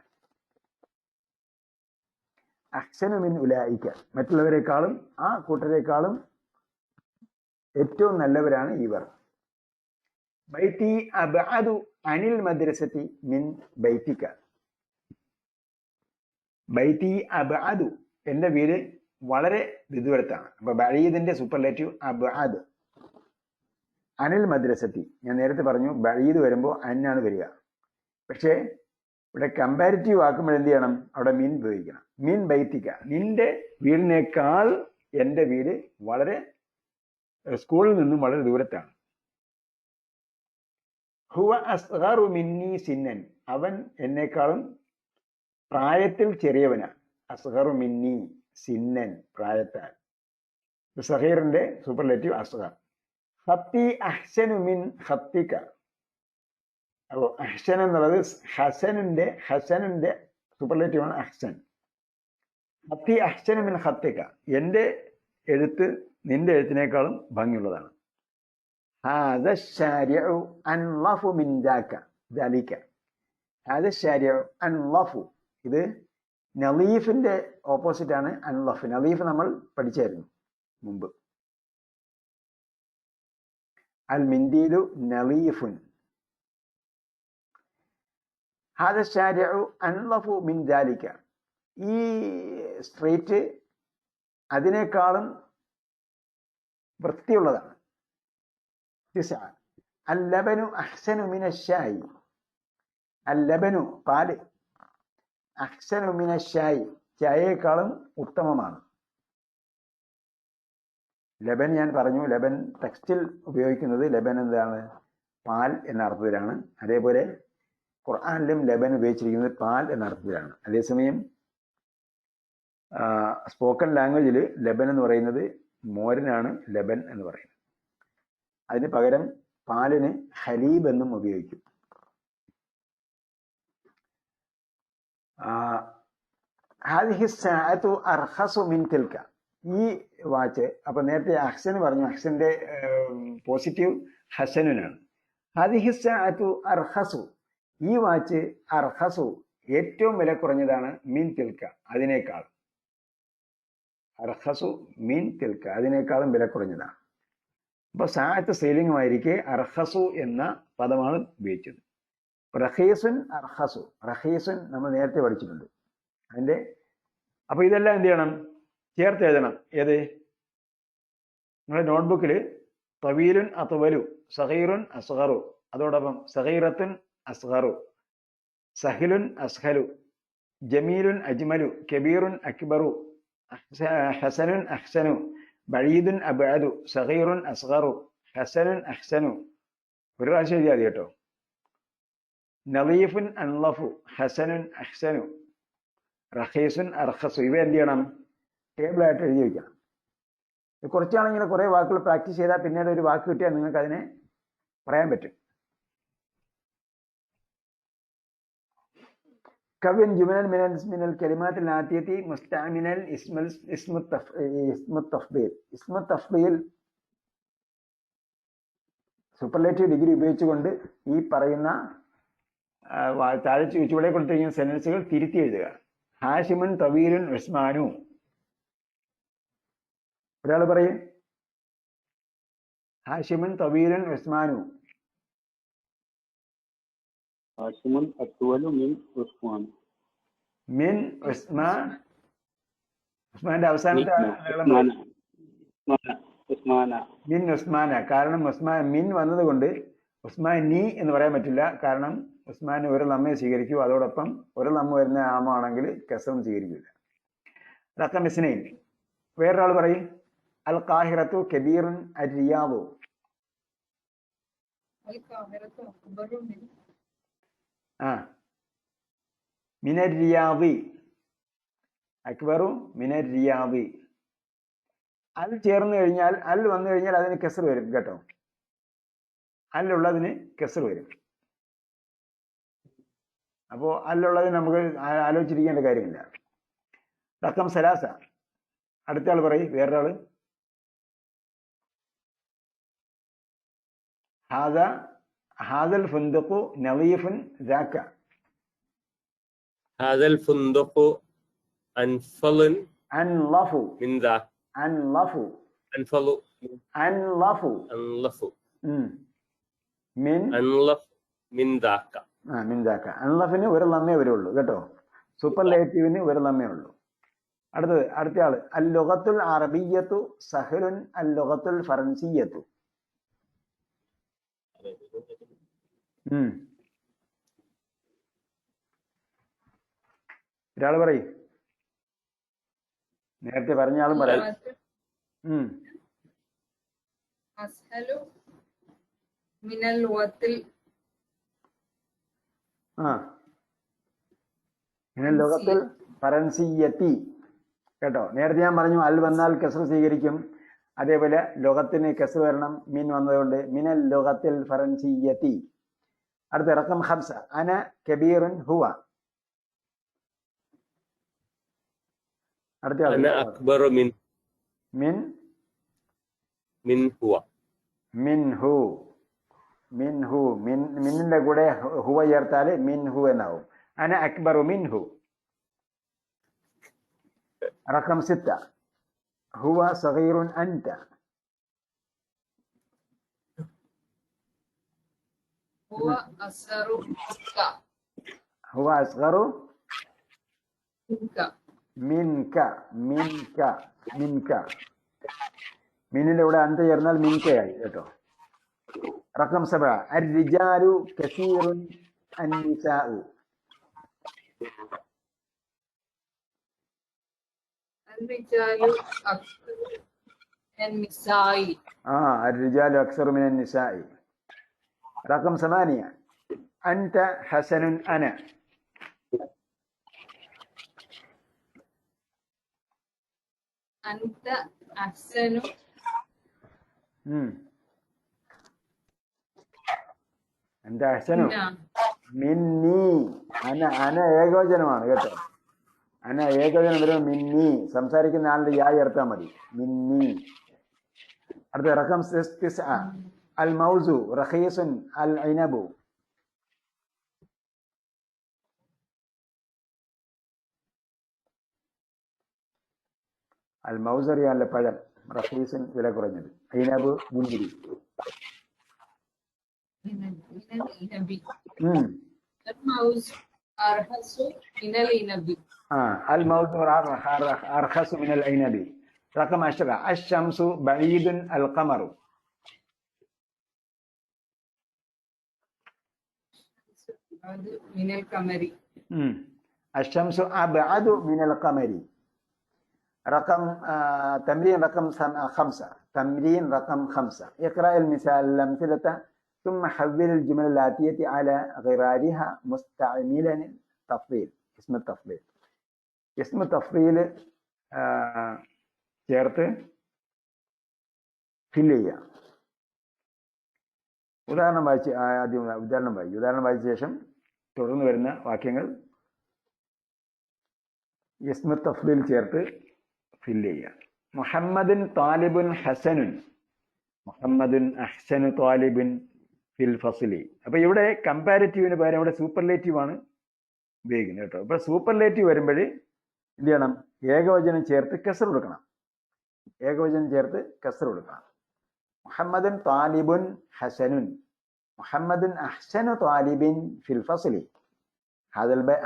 അഹ്സനു മിൻ ഉലൈക, മറ്റുള്ളവരെക്കാളും ആ കൂട്ടരെക്കാളും ഏറ്റവും നല്ലവരാണ് ഇവർ. ബൈത്തി അബ്അദു അനിൽ മദ്രസതി മിൻ ബൈതിക. ബൈത്തി അബ്അദു, എന്റെ വീട് വളരെ വിദൂരത്താണ്. അപ്പൊ ബഈദിന്റെ സൂപ്പർലേറ്റീവ് അബ്അദ്. അനിൽ മദ്രസത്തി, ഞാൻ നേരത്തെ പറഞ്ഞു ബഈദ് വരുമ്പോൾ അന്നാണ് വരിക. പക്ഷേ ഇവിടെ കമ്പാരിറ്റീവ് ആക്കുമ്പോൾ എന്ത് ചെയ്യണം? അവിടെ മീൻ ഉപയോഗിക്കണം. മീൻ ബൈത്തിക്ക, നിന്റെ വീടിനേക്കാൾ എൻ്റെ വീട് വളരെ സ്കൂളിൽ നിന്നും വളരെ ദൂരത്താണ്. ഹുവ അസ്ഗറു മിന്നി സിന്നൻ, അവൻ എന്നെക്കാളും പ്രായത്തിൽ ചെറിയവനാണ്. അസ്ഗറു മിന്നി സിന്നൻ, പ്രായത്താൽ. സഹീറിന്റെ സൂപ്പർലേറ്റീവ് അസ്ഗർ. ഖത്തി അഹ്സനു മിൻ ഖത്തിക, അപ്പോൾ അഹ്സൻ എന്നുള്ളത് ഹസനിന്റെ സൂപ്പർലേറ്റീവ് ആണ് അഹ്സൻ. ഖത്തി അഹ്സനു മിൻ ഖത്തിക, എൻ്റെ എഴുത്ത് നിന്റെ എഴുത്തിനേക്കാളും ഭംഗിയുള്ളതാണ്. ഹാദ ശാരിഉ അൻളഫു മിൻ ദാലിക, ഹാദ ശാരിഉ അൻളഫു, ഇത് നളീഫിന്റെ ഓപ്പോസിറ്റ് ആണ് അൻളഫ്. നളീഫ് നമ്മൾ പഠിച്ചായിരുന്നു മുമ്പ്. അൽ മിൻദീലു നളീഫുൻ. ഹാദ ശാരിഉ അൻളഫു മിൻ ദാലിക, ഈ സ്ട്രീറ്റ് അതിനേക്കാളും വൃത്തിയുള്ളതാണ്. അല്ലബനു അഹ്സനു മിന ഷായി, അല്ലബനു പാല്, അഹ്സനു മിന ഷായി ചായയേക്കാളും ഉത്തമമാണ്. ലബൻ ഞാൻ പറഞ്ഞു, ലബൻ ടെക്സ്റ്റിൽ ഉപയോഗിക്കുന്നത് ലബൻ എന്താണ്? പാൽ എന്ന അർത്ഥത്തിലാണ്. അതേപോലെ ഖുർആനിലും ലബൻ ഉപയോഗിച്ചിരിക്കുന്നത് പാൽ എന്ന അർത്ഥത്തിലാണ്. അതേസമയം സ്പോക്കൺ ലാംഗ്വേജിൽ ലബൻ എന്ന് പറയുന്നത് മോരിനാണ് ലബൻ എന്ന് പറയുന്നത്. അതിന് പകരം പാലിന് ഹലീബ് എന്നും ഉപയോഗിക്കും. ഹാദിഹി സഅതു അർഖസു മിൻ തിൽക, ഈ വാച്ച്, അപ്പൊ നേരത്തെ അഹ്സൻ പറഞ്ഞു, അഹ്സന്റെ പോസിറ്റീവ് ഹസനുനാണ്. ഹാദിഹി സഅതു അർഖസു, ഈ വാച്ച് അർഖസു ഏറ്റവും വില കുറഞ്ഞതാണ്. മിൻ തിൽക, അതിനേക്കാൾ. അർഖസു മിൻ തിൽക, അതിനേക്കാളും വില കുറഞ്ഞതാണ്. അപ്പൊ സാഅത്ത് സെയിലിംഗുമായിരിക്കെ അർഖസു എന്ന പദമാണ് ഉപയോഗിച്ചത്. റഖീസുൻ അർഖസു, റഖീസുൻ നമ്മൾ നേരത്തെ പഠിച്ചിട്ടുണ്ട്. അതിന്റെ അപ്പൊ ഇതെല്ലാം എന്ത് ചെയ്യണം? ചേർത്ത് എഴുതണം. ഏത്? നിങ്ങളുടെ നോട്ട്ബുക്കിൽ തവീലുൻ അത്വലു, സഗീറുൻ അസ്ഗറു, അതോടൊപ്പം സഗീറത്തുൻ അസ്ഗറു, സഹിലുൻ അസ്ഹലു, ജമീലുൻ അജ്മലു, കബീറുൻ അക്ബറു, ഹസനുൻ അഹ്സനു, ബഈദുൻ അബ്അദു, സഗീറുൻ അസ്ഗറു, ഹസനുൻ അഹ്സനു. ഒരു പ്രാവശ്യം എഴുതിയാൽ മതി കേട്ടോ. നളീഫുൻ അൻളഫു, ഹസനുൻ അഹ്സനു, റഖീസുൻ അർഖസു. ഇവ എന്ത് ചെയ്യണം? ടേബിളായിട്ട് എഴുതി വയ്ക്കണം. കുറച്ചാണെങ്കിലും കുറേ വാക്കുകൾ പ്രാക്ടീസ് ചെയ്താൽ പിന്നീട് ഒരു വാക്ക് കിട്ടിയാൽ നിങ്ങൾക്ക് അതിനെ പറയാൻ പറ്റും. കവിൻ ജുമലൻ മിനൽ കലിമാത്തിൽ ആത്തിയത്തി മുസ്തഅമിനൽ ഇസ്മു തഫ്ദീൽ. ഇസ്മു തഫ്ദീൽ സൂപ്പർലേറ്റീവ് ഡിഗ്രി ഉപയോഗിച്ചുകൊണ്ട് ഈ പറയുന്ന താഴെ ചുവടെ കൊടുത്തിരിക്കുന്ന സെന്റൻസുകൾ തിരുത്തി എഴുതുക. ഹാഷിമുൻ തവീലുൻ ഉസ്മാനു. ഒരാൾ പറയും ഹാഷിമുൻ തവീലുൻ ഉസ്മാനു. ഹാഷിമുൻ അത്വലു മിൻ ഉസ്മാൻ. മിൻ ഉസ്മാൻ, ഉസ്മാന്റെ അവസാനത്തെ മിൻ ഉസ്മാന. കാരണം ഉസ്മാൻ മിൻ വന്നത് കൊണ്ട് ഉസ്മാൻ നീ എന്ന് പറയാൻ പറ്റില്ല. കാരണം ഉസ്മാൻ ഒരു നമ്മയെ സ്വീകരിക്കൂ, അതോടൊപ്പം ഒരു നമ്മ വരുന്ന ആമാണെങ്കിൽ കസം സ്വീകരിക്കില്ല. റഖം ഇസ്നൈൻ. വേറൊരാൾ പറയും അൽ ഖാഹിറത്തു കബീറുൻ അരിയാവു. മിനരിയാവി, അക്ബറു മിനരിയാവി. അൽ ചേർന്ന് കഴിഞ്ഞാൽ, അൽ വന്നു കഴിഞ്ഞാൽ അതിന് കെസർ വരും കേട്ടോ. അല്ലുള്ളതിന് കെസർ വരും. അപ്പോ അല്ലുള്ളതിന് നമുക്ക് ആലോചിച്ചിരിക്കേണ്ട കാര്യമില്ല. റഖം സലാസ. അടുത്ത ആൾ പറയും, വേറൊരാള് ഹാദൽ ഫുന്ദഖു നളീഫുൻ ദാക. ഹാദൽ ഫുന്ദഖു അൻഫലുൻ അൻലഫു മിൻ ദാ. അൻലഫു അൻഫലു അൻലഫു അൻലഫു മിൻ അൻലഫ് മിൻ ദാക. മിൻ ദാക. അൻലഫിന് ഒരു ലമ്മേ വരുള്ളൂ കേട്ടോ. സൂപ്പർലേറ്റീവിന് ഒരു ലമ്മേ ഉള്ളൂ. അടുത്ത ആള് അൽ ലുഗത്തുൽ അറബിയ്യത്തു സഹലുൻ അൽ ലുഗത്തുൽ ഫറൻസിയ്യത്തു. ഒരാൾ പറയും, നേരത്തെ പറഞ്ഞ ആളും പറയാം. അസ്ഹലു മിനൽ ലുഗത്തിൽ മിനൽ ലുഗത്തിൽ ഫറൻസിയത്തി. കേട്ടോ, നേരത്തെ ഞാൻ പറഞ്ഞു അൽ വന്നാൽ കസ്ർ സ്വീകരിക്കും. അതേപോലെ ലുഗത്തിന് കസ്ർ വരണം, മിൻ വന്നതുകൊണ്ട് മിനൽ ലുഗത്തിൽ ഫറൻസിയത്തി. അടുത്ത റഖം 5 അന കബീറുൻ ഹുവ. അടുത്ത അന അക്ബറു മിൻ ഹുവ. മിൻഹു. മിന്നിന്റെ കൂടെ ഹുവ ചേർത്താൽ മിൻഹു എന്നാവും. അന അക്ബറു മിൻഹു. റഖം 6 ഹുവ സഗീറുൻ അൻത. ഹുവ അസ്ഗറു മിൻക. ഹുവ അസ്ഗറു മിൻക. മിൻക. മിന്നിന്റെ കൂടെ അന്ത ചേർന്നാൽ മിൻകയായി. കേട്ടോ. റഖം 7 അർരിജാലു കസീറുൻ അന്നിസാഉ. അർരിജാലു അക്സറു മിനൻ നിസാഇ. അർരിജാലു അക്സറു മിനൻ നിസാഇ. റഖം 8 അൻത ഹസനുൻ അന. അൻത അഹ്സനു അൻത അഹ്സനു മിന്നി. അന ഏകവചനമാണ്. കേട്ടോ, അന ഏകവചനം വരുമ്പോൾ മിന്നി. സംസാരിക്കുന്ന ആളുടെ യാ ചേർത്താൽ മതി. മിന്നി. അടുത്ത റഖം 9 അൽ മൗസു റഖീസുൻ അൽ ഐനബു. അൽ മൗസ് അറിയാനുള്ള പഴം. റഖീസുൻ വില കുറഞ്ഞത്. ഐനബ് മുന്തിരി. അൽ മൗസ് അർഖസു മിനൽ ഐനബി. റഖം 10 അശ്ശംസു ബഈദുൻ അൽ ഖമറു. മിനൽ ഖമരി. അശ്ശംസു അബ്അദു മിനൽ ഖമരി. رقم تمرين رقم 5 تمرين رقم 5 اقرأ المثال الأمثلة ثم حول الجمل الآتية على غرارها مستعملا التفضيل. اسم التفضيل ചേർത്ത് ഫില്ല് ചെയ്യുക. ഉദാഹരണം വായിച്ച ശേഷം തുടർന്ന് വരുന്ന വാക്യങ്ങൾ ഇസ്മ തഫ്ദീൽ ചേർത്ത് ഫില്ല് ചെയ്യുക. മുഹമ്മദുൻ താലിബുൻ ഹസനുൻ. മുഹമ്മദുൻ അഹ്സനു താലിബുൻ ഫിൽ ഫസ്ലി. അപ്പൊ ഇവിടെ കമ്പാരിറ്റീവിന് പകരം ഇവിടെ സൂപ്പർലേറ്റീവ് ആണ് ഉപയോഗിക്കുന്നത്. കേട്ടോ, അപ്പൊ സൂപ്പർലേറ്റീവ് വരുമ്പോൾ എന്ത് ചെയ്യണം? ഏകവചനം ചേർത്ത് കസ്ർ കൊടുക്കണം. മുഹമ്മദുൻ താലിബുൻ ഹസനുൻ. മുഹമ്മദുൻ അഹ്സനു താലിബിൻ ഫിൽ ഫസ്ലി.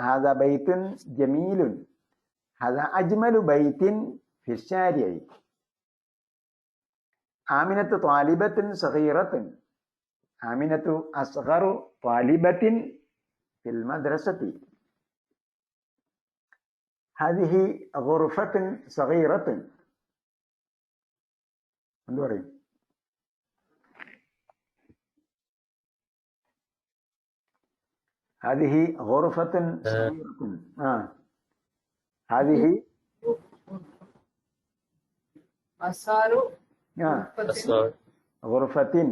ഹാദാ ബൈത്തുൻ ജമീലുൻ. ഹാദാ അജ്മലു ബൈത്തിൻ ഫിൽ ശാരിഇ. ആമിനത്തു താലിബത്തുൻ സഗീറത്തുൻ. ആമിനത്തു അസ്ഗറു താലിബത്തിൻ ഫിൽ മദ്രസത്തി. ഹാദിഹി ഗുർഫത്തുൻ സഗീറത്തുൻ. എന്ത് പറയും? ഹാദിഹി ഗുർഫത്തുൻ സഗീറത്തുൻ. ഹാദിഹി അസാറു ഗുർഫത്തിൻ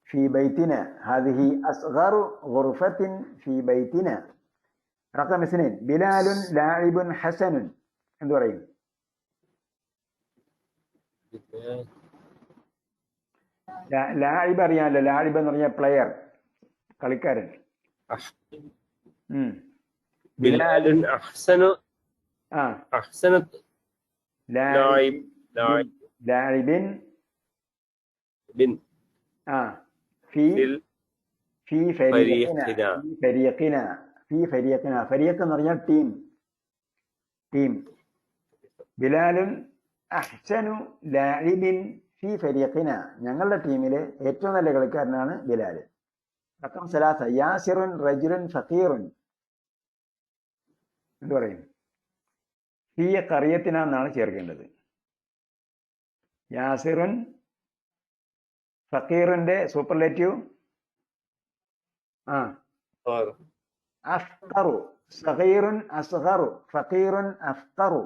ഫി ബൈത്തിന. ഹാദിഹി അസ്ഗറു ഗുർഫത്തിൻ ഫി ബൈത്തിന. റഖം 2 ബിലാലുൻ ലാഇബുൻ ഹസനുൻ. എന്ത് പറയും? ലാഇബ് അറിയാമല്ലോ. ലാഇബ് എന്ന് പറഞ്ഞ പ്ലെയർ, കളിക്കാരൻ. ബിലാലുൻ അഹ്സനു അഹ്സനത് ലാഇബിൻ ബിൻ ഫി ഫരീഖിന. ഫരീഖ് എന്ന് പറഞ്ഞാൽ ടീം. ബിലാലുൻ അഹ്സനു ലാഇബിൻ ഫി ഫരീഖിന. ഞങ്ങളുടെ ടീമിലെ ഏറ്റവും നല്ല കളിക്കാരനാണ് ബിലാൽ. റഖം സലാസ യാസിറുൻ റജുലുൻ ഫഖീറുൻ എന്ത് പറയും? ഫീ ഖറിയത്തിന എന്നാണ് ചേർക്കേണ്ടത്. യാസിറുൻ ഫഖീറിന്റെ സൂപ്പർലേറ്റീവ് or അഫ്ഖറു, സഗീറുൻ അസ്ഗറു, ഫഖീറുൻ അഫ്ഖറു.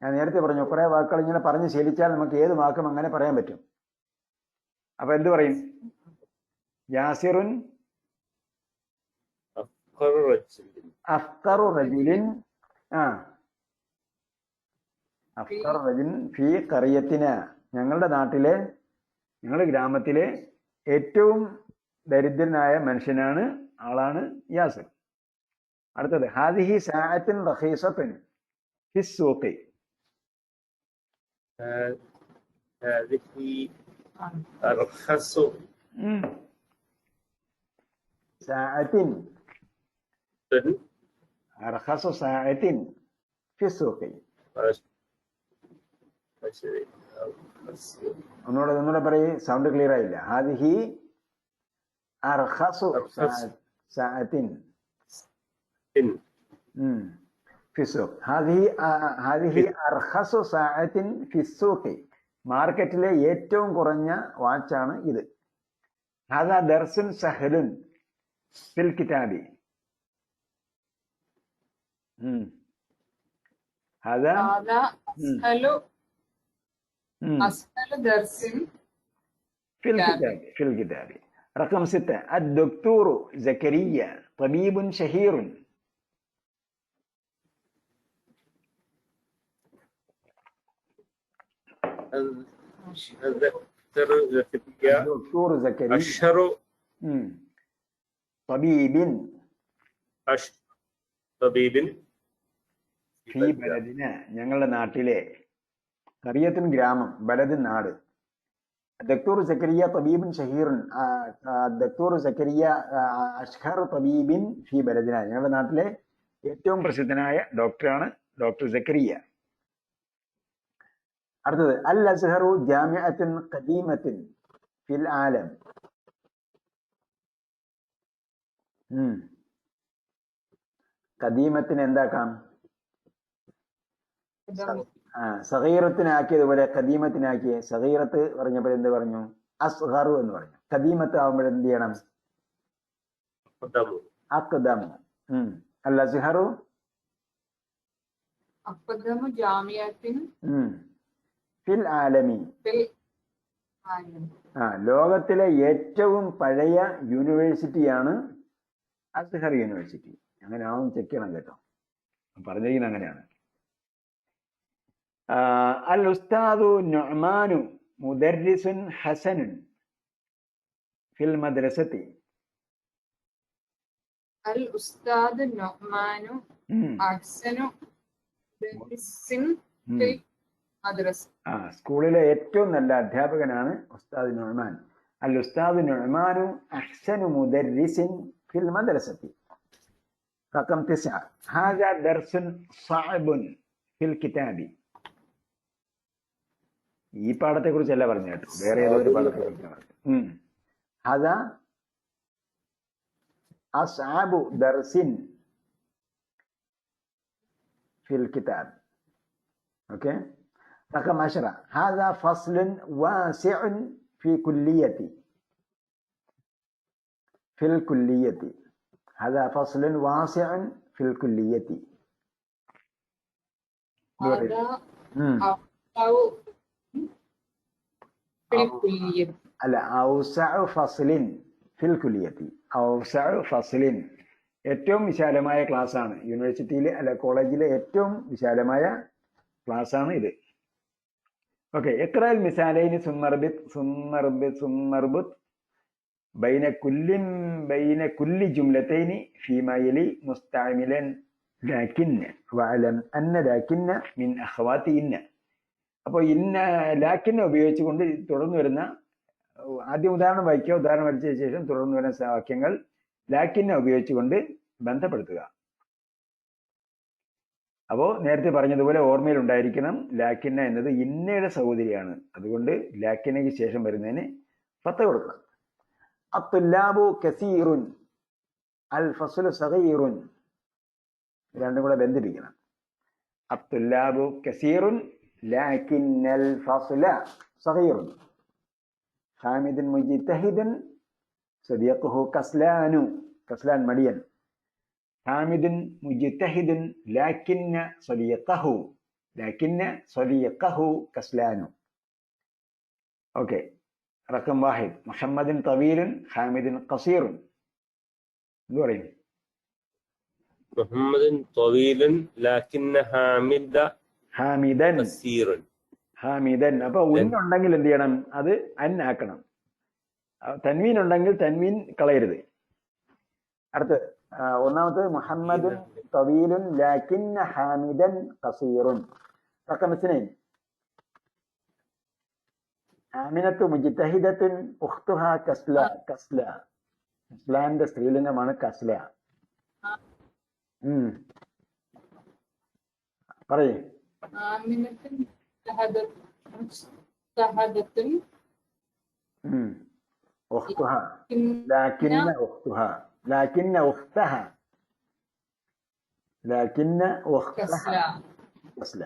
ഞാൻ നേരത്തെ പറഞ്ഞു കുറെ വാക്കുകൾ ഇങ്ങനെ പറഞ്ഞ് ശീലിച്ചാൽ നമുക്ക് ഏത് വാക്കും അങ്ങനെ പറയാൻ പറ്റും. അപ്പൊ എന്ത് പറയും? യാസിറുൻ അഫ്ഖറു റജുലിൻ അഫ്ഖറു റജുലിൻ ഫീ ഖറിയത്തിന, ഞങ്ങളുടെ നാട്ടിലെ ഞങ്ങളുടെ ഗ്രാമത്തിലെ ഏറ്റവും ദരിദ്രനായ മനുഷ്യനാണ്, ആളാണ് യാസിർ. അടുത്തത് ഹാദിഹി സാഅത്തുൻ റഖീസത്തുൻ ഫി സൂഖി. هذه أرخص സാഅത്തിൻ അർഖസു സാഅത്തിൻ ഫി സൂഖി. ഒന്നുകൂടെ പറയ്, സൗണ്ട് ക്ലിയർ ആയില്ല. ഹാദിഹി അർഖസു സാഅത്തിൻ ഫി സൂഖ്. ഹാദിഹി അർഖസു സാഅത്തിൻ ഫി സൂഖി. മാർക്കറ്റിലെ ഏറ്റവും കുറഞ്ഞ വാച്ചാണ് ഇത്. ഹാദാ ദർസുൻ സഹലുൻ ഫിൽ കിതാബി. ഹാദാ أسهل درس في الكتاب. رقم 6 الدكتور زكريا طبيب شهير. الدكتور زكريا أشهر طبيب طبيب في بلدنا, ഞങ്ങളുടെ നാട്ടിലെ. ഖറിയത്തുൻ ഗ്രാമം, ബലദിൻ നാട്. ദക്തൂർ സക്കരിയ തബീബിൻ ഷഹീറുൻ, ദക്തൂർ സക്കരിയ അഷ്ഹർ തബീബിൻ ഫി ബലദിന, ഞങ്ങളുടെ നാട്ടിലെ ഏറ്റവും പ്രസിദ്ധനായ ഡോക്ടറാണ് ഡോക്ടർ സക്കരിയ. അടുത്തത് അൽ അസ്ഹറു ജാമിഅത്തുൻ ഖദീമത്തുൻ ഫിൽ ആലം. ഖദീമത്തിന് എന്താക്കാം? സഗീറത്തിനാക്കിയതുപോലെ ഖദീമത്തിനാക്കിയ. സഗീറത്ത് പറഞ്ഞപ്പോൾ എന്ത് പറഞ്ഞു? അസ്ഗറു എന്ന് പറഞ്ഞു. ഖദീമത്ത് ആവുമ്പോൾ എന്ത് ചെയ്യണം? അഖ്ദമു. അൽ അസ്ഹറു أقدم جامعة ഫിൽ ആലമി. ലോകത്തിലെ ഏറ്റവും പഴയ യൂണിവേഴ്സിറ്റിയാണ് അസ്ഹർ യൂണിവേഴ്സിറ്റി. അങ്ങനെ ആവും ചെക്ക് ചെയ്യണം കേട്ടോ, പറഞ്ഞിരിക്കുന്നത് അങ്ങനെയാണ്. അൽ ഉസ്താദു നുഅ്മാനു മുദർരിസുൻ ഹസനുൻ ഫിൽ മദ്രസത്തി. അൽ ഉസ്താദ് നുഅ്മാനു അഹ്സനു മുദർരിസിൻ ഫിൽ മദ്രസ. സ്കൂളിലെ ഏറ്റവും നല്ല അധ്യാപകനാണ് ഉസ്താദ് നുഅ്മാൻ. അൽ ഉസ്താദ് നുഅ്മാനു അഹ്സനു മുദർരിസിൻ ഫിൽ മദ്രസത്തി. റഖം 9 ഹാദാ ദർസുൻ സഅബുൻ ഫിൽ കിതാബി. ഈ പാഠത്തെ കുറിച്ചല്ല പറഞ്ഞു കേട്ടോ, വേറെ ഏതൊരു പാഠത്തെ കുറിച്ചാണ് പറഞ്ഞത്. ഹാദാ അസ്അബു ദർസിൻ ഫിൽ കിതാബ്. ഓക്കെ. رقم 10 هذا فصل واسع في كليتي. في الكلية. هذا فصل واسع في الكلية. هذا أو في الكلية. അല്ല, ഔസഅ ഫസ്ലിൻ ഫിൽ കുലിയത്തി. ഔസഅ ഫസ്ലിൻ ഏറ്റവും വിശാലമായ ക്ലാസ് ആണ്. യൂണിവേഴ്സിറ്റിയിൽ അല്ല കോളേജിലെ ഏറ്റവും വിശാലമായ ക്ലാസ് ആണ് ഇത്. ഓക്കെ. ഇഖ്റഅൽ മിസാലൈനി സുമ്മർബിത് ബൈന കുല്ലി ജുംലതൈനി ഫീമാ യലി മുസ്തഅമിലൻ ലാകിന്ന വഅലം അന്ന ലാകിന്ന മിൻ അഖവാതി ഇന്ന. അപ്പോൾ ഇന്ന ലാക്കിനെ ഉപയോഗിച്ചുകൊണ്ട് തുടർന്ന് വരുന്ന ആദ്യം ഉദാഹരണം വായിക്കുക. ഉദാഹരണം പഠിച്ച ശേഷം തുടർന്ന് വരുന്ന വാക്യങ്ങൾ ലാക്കിനെ ഉപയോഗിച്ചുകൊണ്ട് ബന്ധപ്പെടുത്തുക. അപ്പോൾ നേരത്തെ പറഞ്ഞതുപോലെ ഓർമ്മയിൽ ഉണ്ടായിരിക്കണം, ലാക്കിന്ന എന്നത് ഇന്നയുടെ സഹോദരിയാണ്. അതുകൊണ്ട് ലാക്കിനയ്ക്ക് ശേഷം വരുന്നതിന് ഫത്ത കൊടുക്കണം. അത്തുല്ലാബു കസീറുൻ അൽ ഫസ്ലു സഗീറുൻ. രണ്ടും കൂടെ ബന്ധിപ്പിക്കണം. അത്തുല്ലാബു കസീറുൻ ലാകിന്നൽ ഫസ്ല സഗീറുൻ. ഹാമിദുൻ മുജ്തഹിദുൻ സദിഖുഹു കസ്ലാനു. കസ്ലാൻ മടിയൻ. ഹാമിദുൻ മുജ്തഹിദുൻ ലാകിന്ന സദിഖഹു കസ്ലാനു. ഓക്കെ. റഖം വാഹിദ്. മുഹമ്മദിൻ തവീലുൻ ഹാമിദുൻ ഖസീറുൻ. എന്ത് പറയും? മുഹമ്മദൻ തവീലുൻ ലാകിന്ന ഹാമിദൻ കസീറുൻ. ഹാമിദൻ. അപ്പൊ ഉണ്ടെങ്കിൽ എന്ത് ചെയ്യണം? അത് അൻ ആക്കണം. തൻവീൻ ഉണ്ടെങ്കിൽ തൻവീൻ കളയരുത്. അടുത്ത് ഒന്നാമത് മുഹമ്മദുൻ തവീലുൻ ലാകിന്ന ഹാമിദൻ ഖസീറുൻ. റഖം ഇസ്നൈൻ. ആമിനത്തു മുജ്തഹിദത്തുൻ ഉഖ്തുഹാ കസ്ല. കസ്ലാന്റെ സ്ത്രീലിംഗമാണ് കസ്ല. പറയേ. ആമിനത്തുൻ മുജ്തഹിദത്തുൻ ഉഖ്തുഹാ ലാകിന്ന ഉഖ്തുഹാ ലാകിന്ന ഉഖ്തഹാ കസ്ല.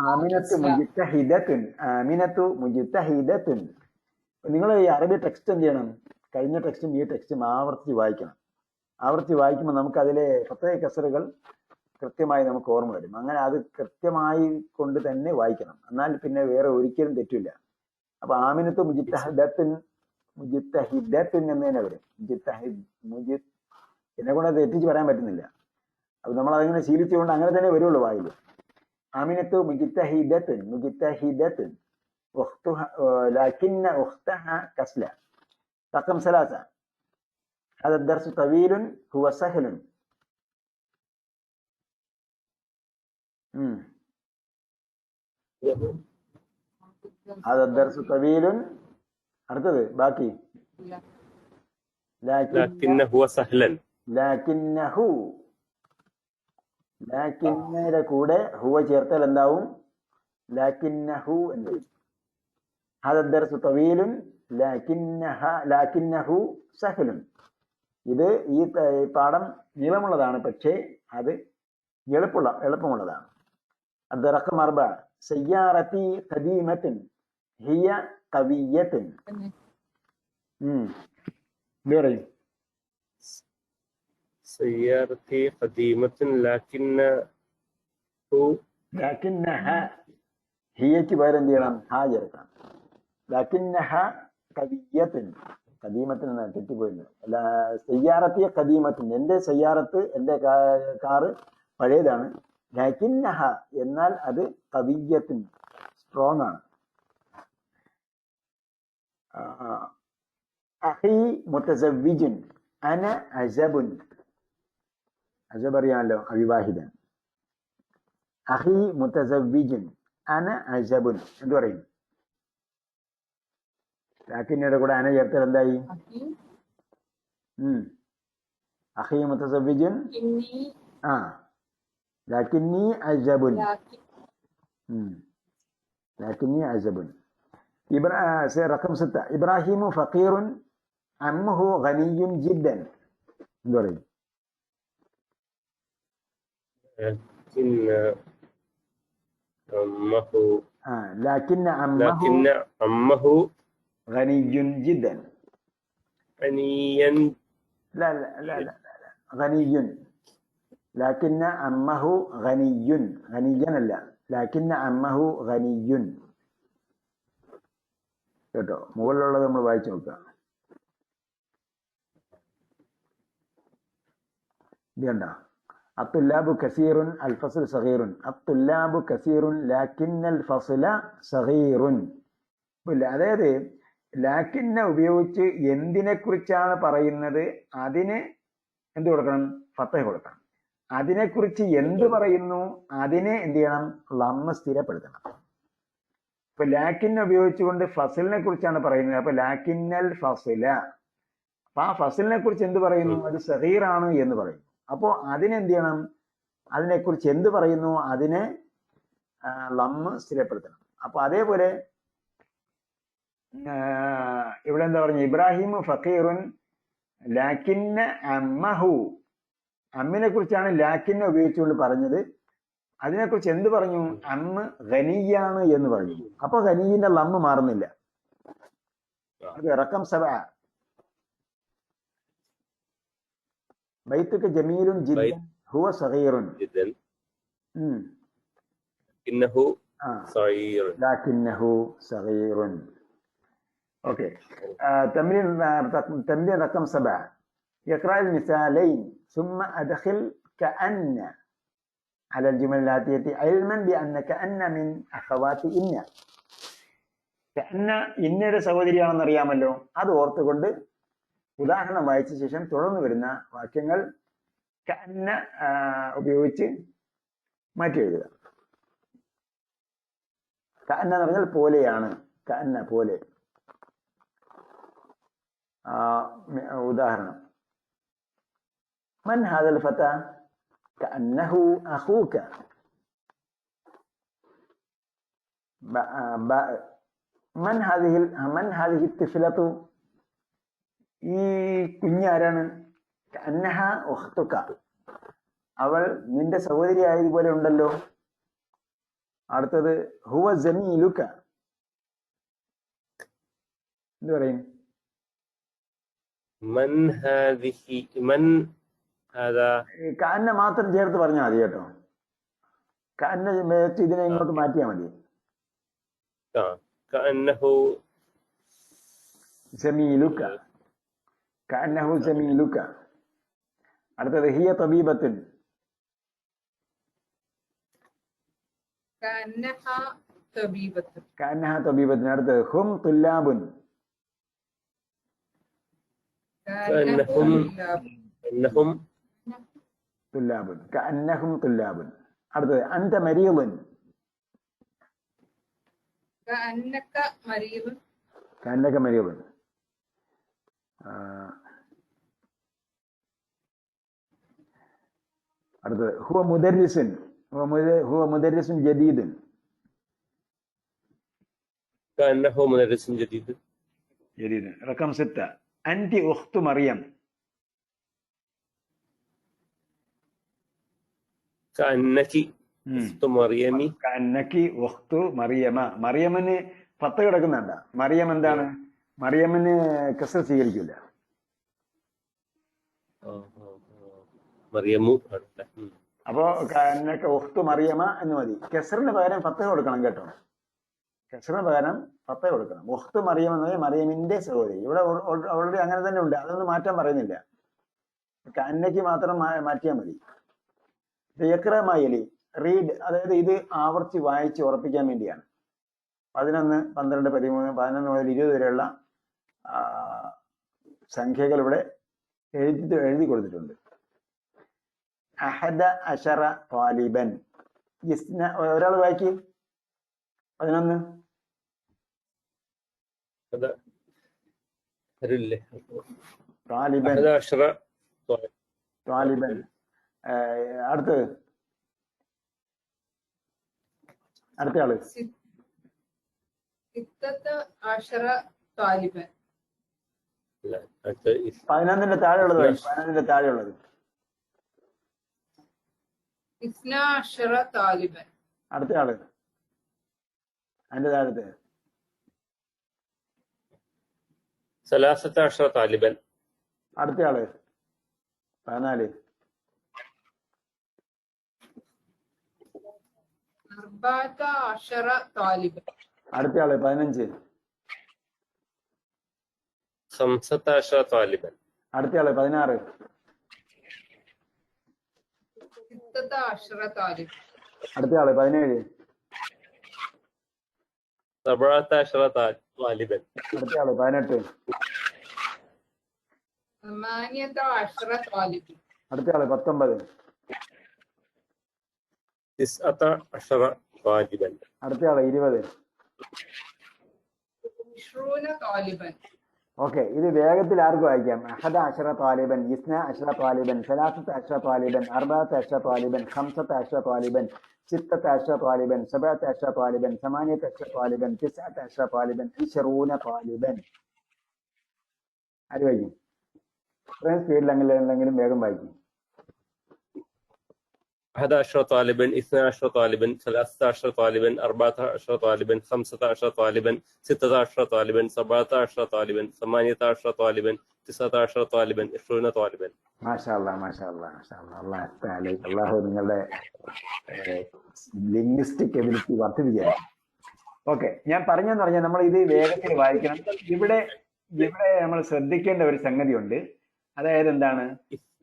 ആമിനത്തു മുജ്തഹിദത്തുൻ. നിങ്ങൾ ഈ അറബി ടെക്സ്റ്റ് എന്ത് ചെയ്യണം? കഴിഞ്ഞ ടെക്സ്റ്റും ഈ ടെക്സ്റ്റും ആവർത്തിച്ച് വായിക്കണം. ആവർത്തിച്ച് വായിക്കുമ്പോൾ നമുക്ക് അതിലെ പ്രത്യേക കസറുകൾ കൃത്യമായി നമുക്ക് ഓർമ്മ വരും. അങ്ങനെ അത് കൃത്യമായി കൊണ്ട് തന്നെ വായിക്കണം. എന്നാൽ പിന്നെ വേറെ ഒരിക്കലും തെറ്റില്ല. അപ്പൊ ആമിനത്തു മുജ്തഹിദത്തുൻ എന്നതിനെ വരും. എന്നെ കൊണ്ട് തെറ്റിച്ച് പറയാൻ പറ്റുന്നില്ല. അപ്പൊ നമ്മൾ അതിങ്ങനെ ശീലിച്ചുകൊണ്ട് അങ്ങനെ തന്നെ വരുള്ളൂ വായില്. ആമിനത്തു മുജ്തഹിദത്തുൻ ലാകിന്ന ഉഖ്തഹാ കസ്ല. റഖം 3. هذا الدرس طويل هو سهل. هذا الدرس طويل. അടുത്തത് ബാക്കി. ലകിന്നഹു സഹ്ലൻ. ലാകിന്നയുടെ കൂടെ ഹുവ ചേർത്താൽ എന്താവും? ലാകിന്നഹു എന്ന്. هذا الدرس طويل لكنه سهل. ഇത് ഈ പാഠം നീളമുള്ളതാണ്, പക്ഷേ അത് എളുപ്പമുള്ളതാണ്. അത് റഖം 4. സയ്യാറത്തി ഖദീമത്തുൻ ഹിയ ഖവിയ്യത്തുൻ. പറയും. സയ്യാറത്തി ഖദീമത്തുൻ ലാകിന്നഹ. ഹിയക്ക് പകരം എന്ത് ചെയ്യണം? ഹാ ചേർക്കണം. ലാകിന്നഹ ഖവിയ്യത്തുൻ. ഖദീമത്തിന് തെറ്റിപ്പോയില്ല. സയ്യാറത്തിയ ഖദീമത്തുൻ. എന്റെ സയ്യാറത്ത്, എന്റെ കാറ് പഴയതാണ്. ലാകിന്നഹ എന്നാൽ അത് ഖവിയ്യത്തുൻ, സ്ട്രോങ് ആണ്. അഖി മുതസവ്വിജുൻ അന അസബുൻ. അസബ് അറിയാമല്ലോ, അവിവാഹിതൻ. അഖി മുതസവ്വിജുൻ അന അസബുൻ. എന്ത് പറയും? ലാക്കിന്നയുടെ കൂടെ അന ചേർത്താൽ എന്തായി? അഖി മുതസവ്വിജുൻ. ലാക്കിന്നി അസബുൻ. റഖം 6. ഇബ്രാഹിമു ഫഖീറുൻ അമ്മുഹു ഗനിയ്യുൻ ജിദ്ദൻ. എന്ത് പറയും? لكن عمه غني جدا. غنيا. لا غني. لكن عمه غني. غنيا لا. لكن عمه غني. കേട്ടോ? മുകളിലുള്ളത് നമ്മൾ വായിച്ചു നോക്കുക. ഇത് കണ്ടോ? അത്തുല്ലാബു കസീറുൻ അൽ ഫസ്ൽ സഗീറുൻ. അത്തുല്ലാബു കസീറുൻ ലാകിന്നൽ ഫസ്ല സഗീറുൻ. അതായത് ലാക്കിന്ന ഉപയോഗിച്ച് എന്തിനെ കുറിച്ചാണ് പറയുന്നത് അതിന് എന്ത് കൊടുക്കണം? ഫത്തഹ കൊടുക്കണം. അതിനെക്കുറിച്ച് എന്ത് പറയുന്നു അതിനെ എന്ത് ചെയ്യണം? ലമ്മ സ്ഥിരപ്പെടുത്തണം. ഇപ്പൊ ലാക്കിന്ന ഉപയോഗിച്ചുകൊണ്ട് ഫസലിനെ കുറിച്ചാണ് പറയുന്നത്. അപ്പൊ ലാക്കിന്നൽ ഫസ്ല. അപ്പൊ ആ ഫസലിനെ കുറിച്ച് എന്ത് പറയുന്നു? അത് സഗീറാണ് എന്ന് പറയും. അപ്പോ അതിനെന്ത് ചെയ്യണം? അതിനെക്കുറിച്ച് എന്ത് പറയുന്നു അതിനെ ലമ്മ് സ്ഥിരപ്പെടുത്തണം. അപ്പൊ അതേപോലെ ഇവിടെ എന്താ പറഞ്ഞു? ഇബ്രാഹിം ഫക്കീറുൻ ലാക്കിന്ന അമ്മഹു. അമ്മിനെ കുറിച്ചാണ് ലാക്കിന്നെ ഉപയോഗിച്ചുകൊണ്ട് പറഞ്ഞത്. അതിനെക്കുറിച്ച് എന്ത് പറഞ്ഞു? അമ്മ ഖനിയാണ് എന്ന് പറഞ്ഞു. അപ്പൊ ഖനീന്റെ ലമ്മ് മാറുന്നില്ല. അത് റഖം 7. ബൈത്തുക ജമീലുൻ ജിദ്ദൻ ഹുവ സഗീറുൻ. جدا إنه صغير لكنه صغير. اوكي. تمرين رقم 7. يقرأ المثالين ثم أدخل كأن على الجمل الآتية علما بأن كأن من أخوات إن. كأن ഇന്നയുടെ സഹോദരിയാണെന്ന് അറിയാമല്ലോ. അത് ഓർത്തുകൊണ്ട് ഉദാഹരണം വായിച്ച ശേഷം തുടർന്ന് വരുന്ന വാക്യങ്ങൾ കഅന്ന ഉപയോഗിച്ച് മാറ്റി എഴുതുക. കഅന്ന എന്ന് പറഞ്ഞാൽ പോലെയാണ്. കഅന്ന പോലെ. ഉദാഹരണം മൻ ഹാദൽ ഫത കഅന്നഹു അഖൂക. മൻ ഹാദിഹി തിഫ്ലതു. ഈ കുഞ്ഞാരാണ്? കഅന്നഹ ഉഖ്തുക. അവൾ നിന്റെ സഹോദരി ആയതുപോലെ ഉണ്ടല്ലോ. അടുത്തത് ഹുവ ജമീലുക. എന്ത് പറയും? من هذه من هذا കഅന്ന മാത്രം ചേർത്ത് പറഞ്ഞാൽ മതി കേട്ടോ. കഅന്ന വെച്ച് ഇതിനെ ഇങ്ങോട്ട് മാറ്റിയാൽ മതി. كأنه ജമീലുക. കഅന്നഹു ജമീലുക. അടുത്തത് ഹിയ തബീബത്തുൻ. كأنها طبيبة. കഅന്നഹ തബീബത്തുൻ. അടുത്തത് ഹും തുല്ലാബുൻ. كأنهم തുല്ലാബുൻ. കഅന്നഹും തുല്ലാബുൻ. അടുത്തത് അൻത മരീദുൻ. كأنك مريض. കഅന്നക മരീദുൻ. അടുത്തത് ഹുവ മുദർരിസുൻ. ഹുവ മുദർരിസുൻ ജദീദുൻ. كأنه مدرس جديد. ജദീദുൻ. റഖം 6. അൻതി ഉഖ്തു മറിയം. كأنك أخت مريم. കഅന്നകി ഉഖ്തു മറിയമ. മറിയമിന് പത്ത് കിടക്കുന്നുണ്ട. മറിയം എന്താണ്? മറിയമിന് കസ്ർ സ്വീകരിക്കില്ല. മറിയമു. അപ്പോ കഅന്നക ഉഖ്തു മറിയമ എന്ന് മതി. കസ്റിന് പകരം പത്ത് കൊടുക്കണം കേട്ടോ. കസ്റിന് പകരം പത്ത് കൊടുക്കണം. ഉഖ്തു മറിയം എന്ന് പറഞ്ഞാൽ മറിയമിന്റെ സഹോദരി. ഇവിടെ ഓൾറെഡി അങ്ങനെ തന്നെ ഉണ്ട്. അതൊന്നും മാറ്റാൻ പറയുന്നില്ല. കഅന്നക്ക് മാത്രം മാറ്റിയാൽ മതി. യഖ്റമായലി റീഡ്. അതായത് ഇത് ആവർത്തി വായിച്ച് ഉറപ്പിക്കാൻ വേണ്ടിയാണ്. 11, 12, 13, 11 മുതൽ 20 വരെയുള്ള സംഖ്യകൾ ഇവിടെ എഴുതി കൊടുത്തിട്ടുണ്ട്. അഹദ അശറ താലിബൻ. ഒരാൾ വായിക്ക്. 11. താലിബൻ. താലിബൻ. അടുത്തത് അടുത്തയാള്. 16 طالبا. 11ന്റെ താഴെയുള്ളത്. 11ന്റെ താഴെയുള്ളത് 12 طالبا. അടുത്തയാള്. അതിന്റെ താഴത്തെ 13 طالبا. അടുത്തയാള് 14. 14 طالبا. അടുത്തയാള് 15. 15 طالبا. അടുത്തയാള് 16. 16 طالبا. അടുത്തയാള് 17. 17 طالبا. അടുത്തയാള് 18. 18 طالبا. അടുത്തയാള് 19. 19 طالبا. അടുത്തയാള് 20. 20 طالبا. ഓക്കെ, ഇത് വേഗത്തിൽ ആർക്ക് വായിക്കാം? അഹദ അഷറ താലിബൻ, ഇസ്ന അഷറ താലിബൻ, സലാസത്ത് അഷറ താലിബൻ, അർബഅത്ത് അഷറ താലിബൻ, ഖംസത്ത് അഷറ താലിബൻ, സിത്തത്ത് അഷറ താലിബൻ, സബഅത്ത് അഷറ താലിബൻ, സമാനിയത്ത് അഷറ താലിബൻ, തിസ്അത്ത് അഷറ താലിബൻ, ഇശ്റൂന താലിബൻ. ആര് വായിക്കും? ഇത്രയും സ്പീഡിലെങ്കിലും വേഗം വായിക്കും. 11 طالبا 12 طالبا 13 طالبا 14 طالبا 15 طالبا 16 طالبا 17 طالبا 18 طالبا 19 طالبا 20 طالبا. മാഷാ അല്ലാഹ് അല്ലാഹു നിങ്ങളുടെ ലിംഗ്വിസ്റ്റിക് എബിലിറ്റി വർദ്ധിപ്പിക്കുക. ഓക്കെ, ഞാൻ പറഞ്ഞെന്ന് പറഞ്ഞാൽ നമ്മൾ ഇത് വേഗത്തിൽ വായിക്കണം. ഇവിടെ നമ്മൾ ശ്രദ്ധിക്കേണ്ട ഒരു സംഗതിയുണ്ട്. അതായത് എന്താണ്?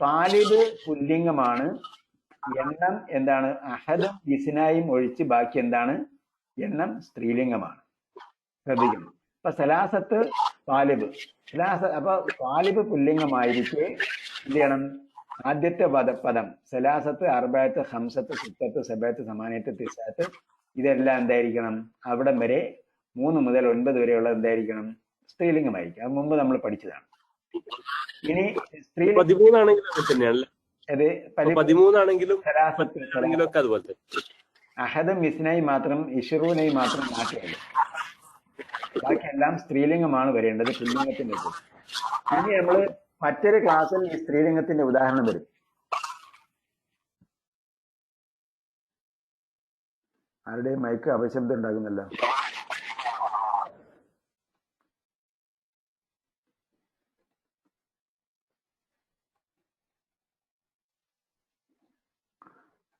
താലിബ് പുല്ലിംഗമാണ്, എണ്ണം എന്താണ്? അഹദും ഇസ്നായും ഒഴിച്ച് ബാക്കി എന്താണ്? എണ്ണം സ്ത്രീലിംഗമാണ്. ശ്രദ്ധിക്കണം. അപ്പൊ സലാസത്ത് താലിബ്, അപ്പൊ താലിബ് പുല്ലിംഗമായിരിക്കെ എന്ത് ചെയ്യണം? ആദ്യത്തെ പദം സലാസത്ത്, അർബഅത്ത്, ഖംസത്ത്, സിത്തത്ത്, സബഅത്ത്, സമാനിയത്ത്, തിസ്അത്ത് ഇതെല്ലാം എന്തായിരിക്കണം? അവിടം വരെ 3 മുതൽ 9 വരെയുള്ള എന്തായിരിക്കണം? സ്ത്രീലിംഗമായിരിക്കും. അത് മുമ്പ് നമ്മൾ പഠിച്ചതാണ്. ഇനി സ്ത്രീലിംഗം 13 ആണെങ്കിലും അത് തന്നെയാണല്ലേ? അത് 13 ആണെങ്കിലും സലാസത്ത് അതുപോലെ അഹദും ഇസ്നായും മാത്രം, ഇശ്റൂനയും മാത്രം മാറ്റിയല്ലോ. ബാക്കിയെല്ലാം സ്ത്രീലിംഗമാണ് വരേണ്ടത്, പുല്ലിംഗത്തിന്റെ. ഇനി നമ്മൾ മറ്റൊരു ക്ലാസ്സിൽ ഈ സ്ത്രീലിംഗത്തിന്റെ ഉദാഹരണം വരും. ആരുടെയും മൈക്ക് അപശബ്ദം ഉണ്ടാകുന്നല്ലോ.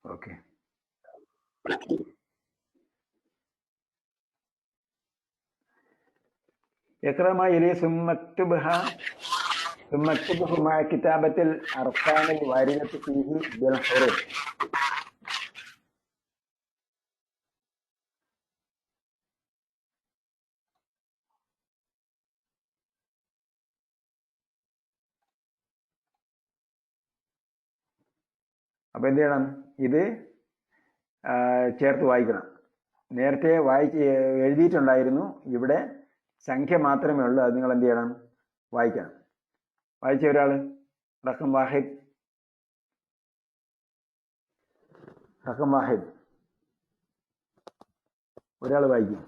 ഓക്കെ, اقرأ ما يلي ثم اكتبه مع كتابة الأرقام الواردة فيه بالحروف. അപ്പൊ എന്ത് ചെയ്യണം? ഇത് ചേർത്ത് വായിക്കണം. നേരത്തെ എഴുതിയിട്ടുണ്ടായിരുന്നു, ഇവിടെ സംഖ്യ മാത്രമേ ഉള്ളൂ. അത് നിങ്ങൾ എന്ത് ചെയ്യണം? വായിക്കണം. വായിച്ച ഒരാള് റഖം വാഹിദ്, ഒരാൾ വായിക്കും.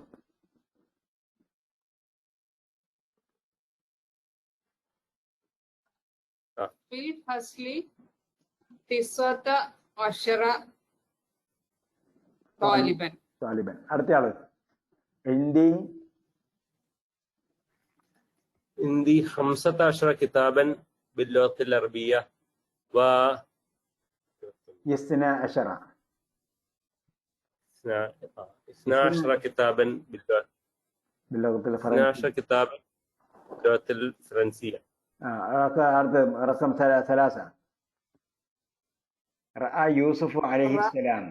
ഫിൽ ഫസ്ലി 19 طالبا. അടുത്തയാള് عندي 15 كتابا باللغة العربية و 12 كتابا باللغة 12 كتابا باللغة الفرنسية. അടുത്ത റഖം 3 رأى يوسف عليه السلام.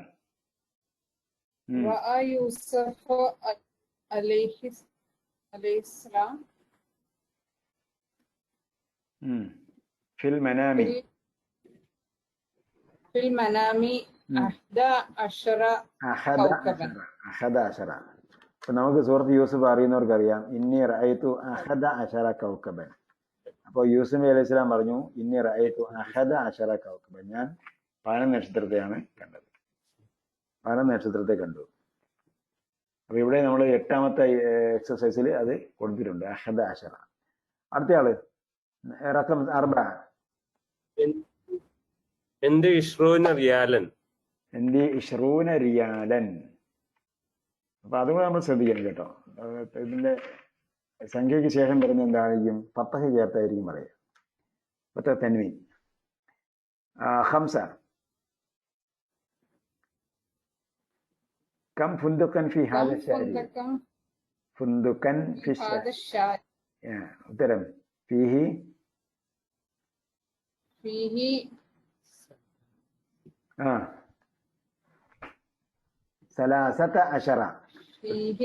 رأى يوسف عليه السلام في المنام 11 അപ്പൊ നമുക്ക് സൂറത്ത് യൂസുഫ് അറിയുന്നവർക്ക് അറിയാം. ഇന്നി റഅയ്തു 11 കൗക്കബൻ. അപ്പോൾ യൂസുഫ് നബി അലൈഹി സ്വലാം പറഞ്ഞു, ഇന്നി റഅയ്തു 11 കൗക്കബൻ, ഞാൻ 11 നക്ഷത്രത്തെയാണ് കണ്ടത്. 11 നക്ഷത്രത്തെ കണ്ടു. അപ്പൊ ഇവിടെ നമ്മൾ 8ാമത്തെ എക്സസൈസിൽ അത് കൊടുത്തിട്ടുണ്ട്, 11. അടുത്തയാള് റഖം 4. عندي 20 ريالا. عندي 20 ريالا. അപ്പൊ അതും നമ്മൾ ശ്രദ്ധിക്കണം കേട്ടോ. ഇതിന്റെ സംഖ്യയ്ക്ക് ശേഷം വരുന്ന എന്തായിരിക്കും? ഫത്തഹ് ചേർത്തായിരിക്കും പറയുക. ഫത്തഹ് തൻവീൻ. 5 كم فندقا في هذا الشارع؟ فندقا في هذا الشارع. ഉത്തരം فيه 13. فيه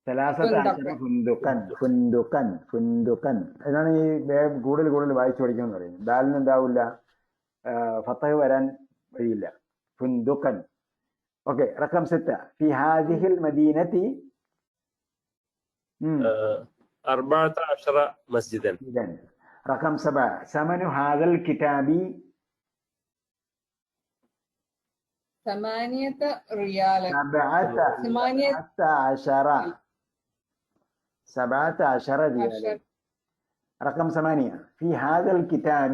13 ഫുന്ദുക്കൻ. എന്നാണ് ഈ കൂടുതൽ വായിച്ചു പഠിക്കണം എന്ന് പറയുന്നത്. ദാലിന് എന്താവില്ല, ഫത്തഹ് വരാൻ വഴിയില്ല. ഫുന്ദുക്കൻ. ഓക്കെ, റഖം 6 في هذه المدينة 14 مسجدا. إذن رقم 7 ثمن هذا الكتاب 8 ريالا. 17 ريالا. رقم 8 في هذا الكتاب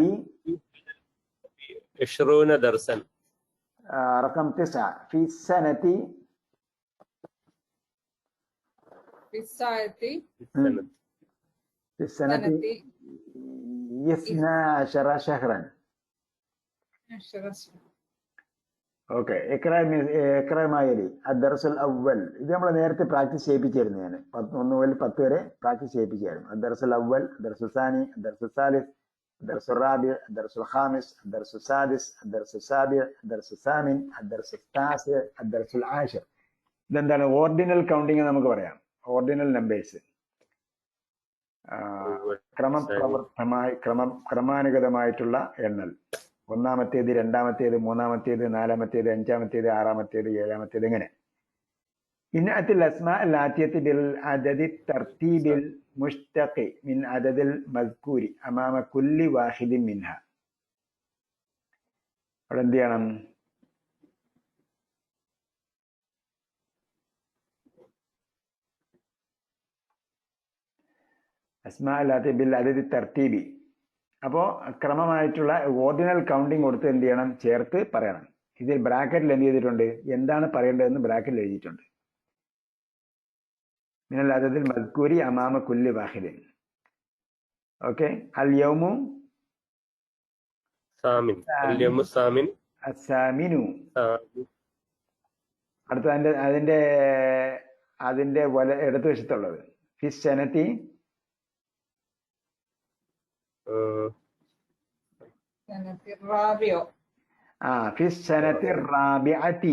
20 درسا. رقم 9 في السنة في الساعة في السنة 12 شهرا. 10 ഓക്കെ എക്രമായലി അദ്ദർസുൽ അവൽ ഇത് നമ്മൾ നേരത്തെ പ്രാക്ടീസ് ചെയ്യിപ്പിച്ചായിരുന്നു. ഞാൻ 1 മുതൽ 10 വരെ പ്രാക്ടീസ് ചെയ്യിപ്പിച്ചായിരുന്നു. അദ്ദർസുൽ അവൽ, അദ്ദർസുൽ സാനി, അദ്ദർസുൽ സാലിസ്, അദ്ദർസുൽ റാബി, അദ്ദർസുൽ ഖാമിസ്, അദ്ദർസുൽ സാദിസ്, അദ്ദർസുൽ സാബി, അദ്ദർസുൽ സാമിൻ, അദ്ദർസുൽ താസി, അദ്ദർസുൽ ആഷിർ. ഇതെന്താണ്? ഓർഡിനൽ കൗണ്ടിങ് നമുക്ക് പറയാം. ഓർഡിനൽ നമ്പേഴ്സ് ക്രമാനുഗതമായിട്ടുള്ള എണ്ണൽ. ഒന്നാമത്തേത്, രണ്ടാമത്തേത്, മൂന്നാമത്തേത്, നാലാമത്തേത്, അഞ്ചാമത്തേത്, ആറാമത്തേത്, ഏഴാമത്തേത്, ഇങ്ങനെ. ഇന്നഅത്തിൽ അസ്മാ അൽ ആതിയത്തി ബിൽ അദദി തർതീബിൽ മുഷ്തഖി മിൻ അദദിൽ മസ്കൂരി അമാമ കുല്ലി വാഹിദിൻ മിൻഹ. അവിടെ എന്ത് ചെയ്യണം? അസ്മാ അൽ ആതിയ ബിൽ അദദി തർതീബി. അപ്പോൾ ക്രമമായിട്ടുള്ള ഓർഡിനൽ കൗണ്ടിങ് കൊടുത്ത് എന്ത് ചെയ്യണം? ചേർത്ത് പറയണം. ഇതിൽ ബ്രാക്കറ്റിൽ എന്ത് ചെയ്തിട്ടുണ്ട്? എന്താണ് പറയേണ്ടതെന്ന് ബ്രാക്കറ്റിൽ എഴുതിയിട്ടുണ്ട്. മിനൽ അദദിൽ മദ്കൂരി അമാമ കുല്ലി വാഹിദിൻ. ഓക്കെ. അൽ യൗമു സാമിൻ. അൽ യൗമു സാമിൻ. അസ്സാമിനു. അടുത്ത അതിന്റെ ഇടതുവശത്തുള്ളത് ഫിസ് സനത്തി الرابع. في السنة الرابعة.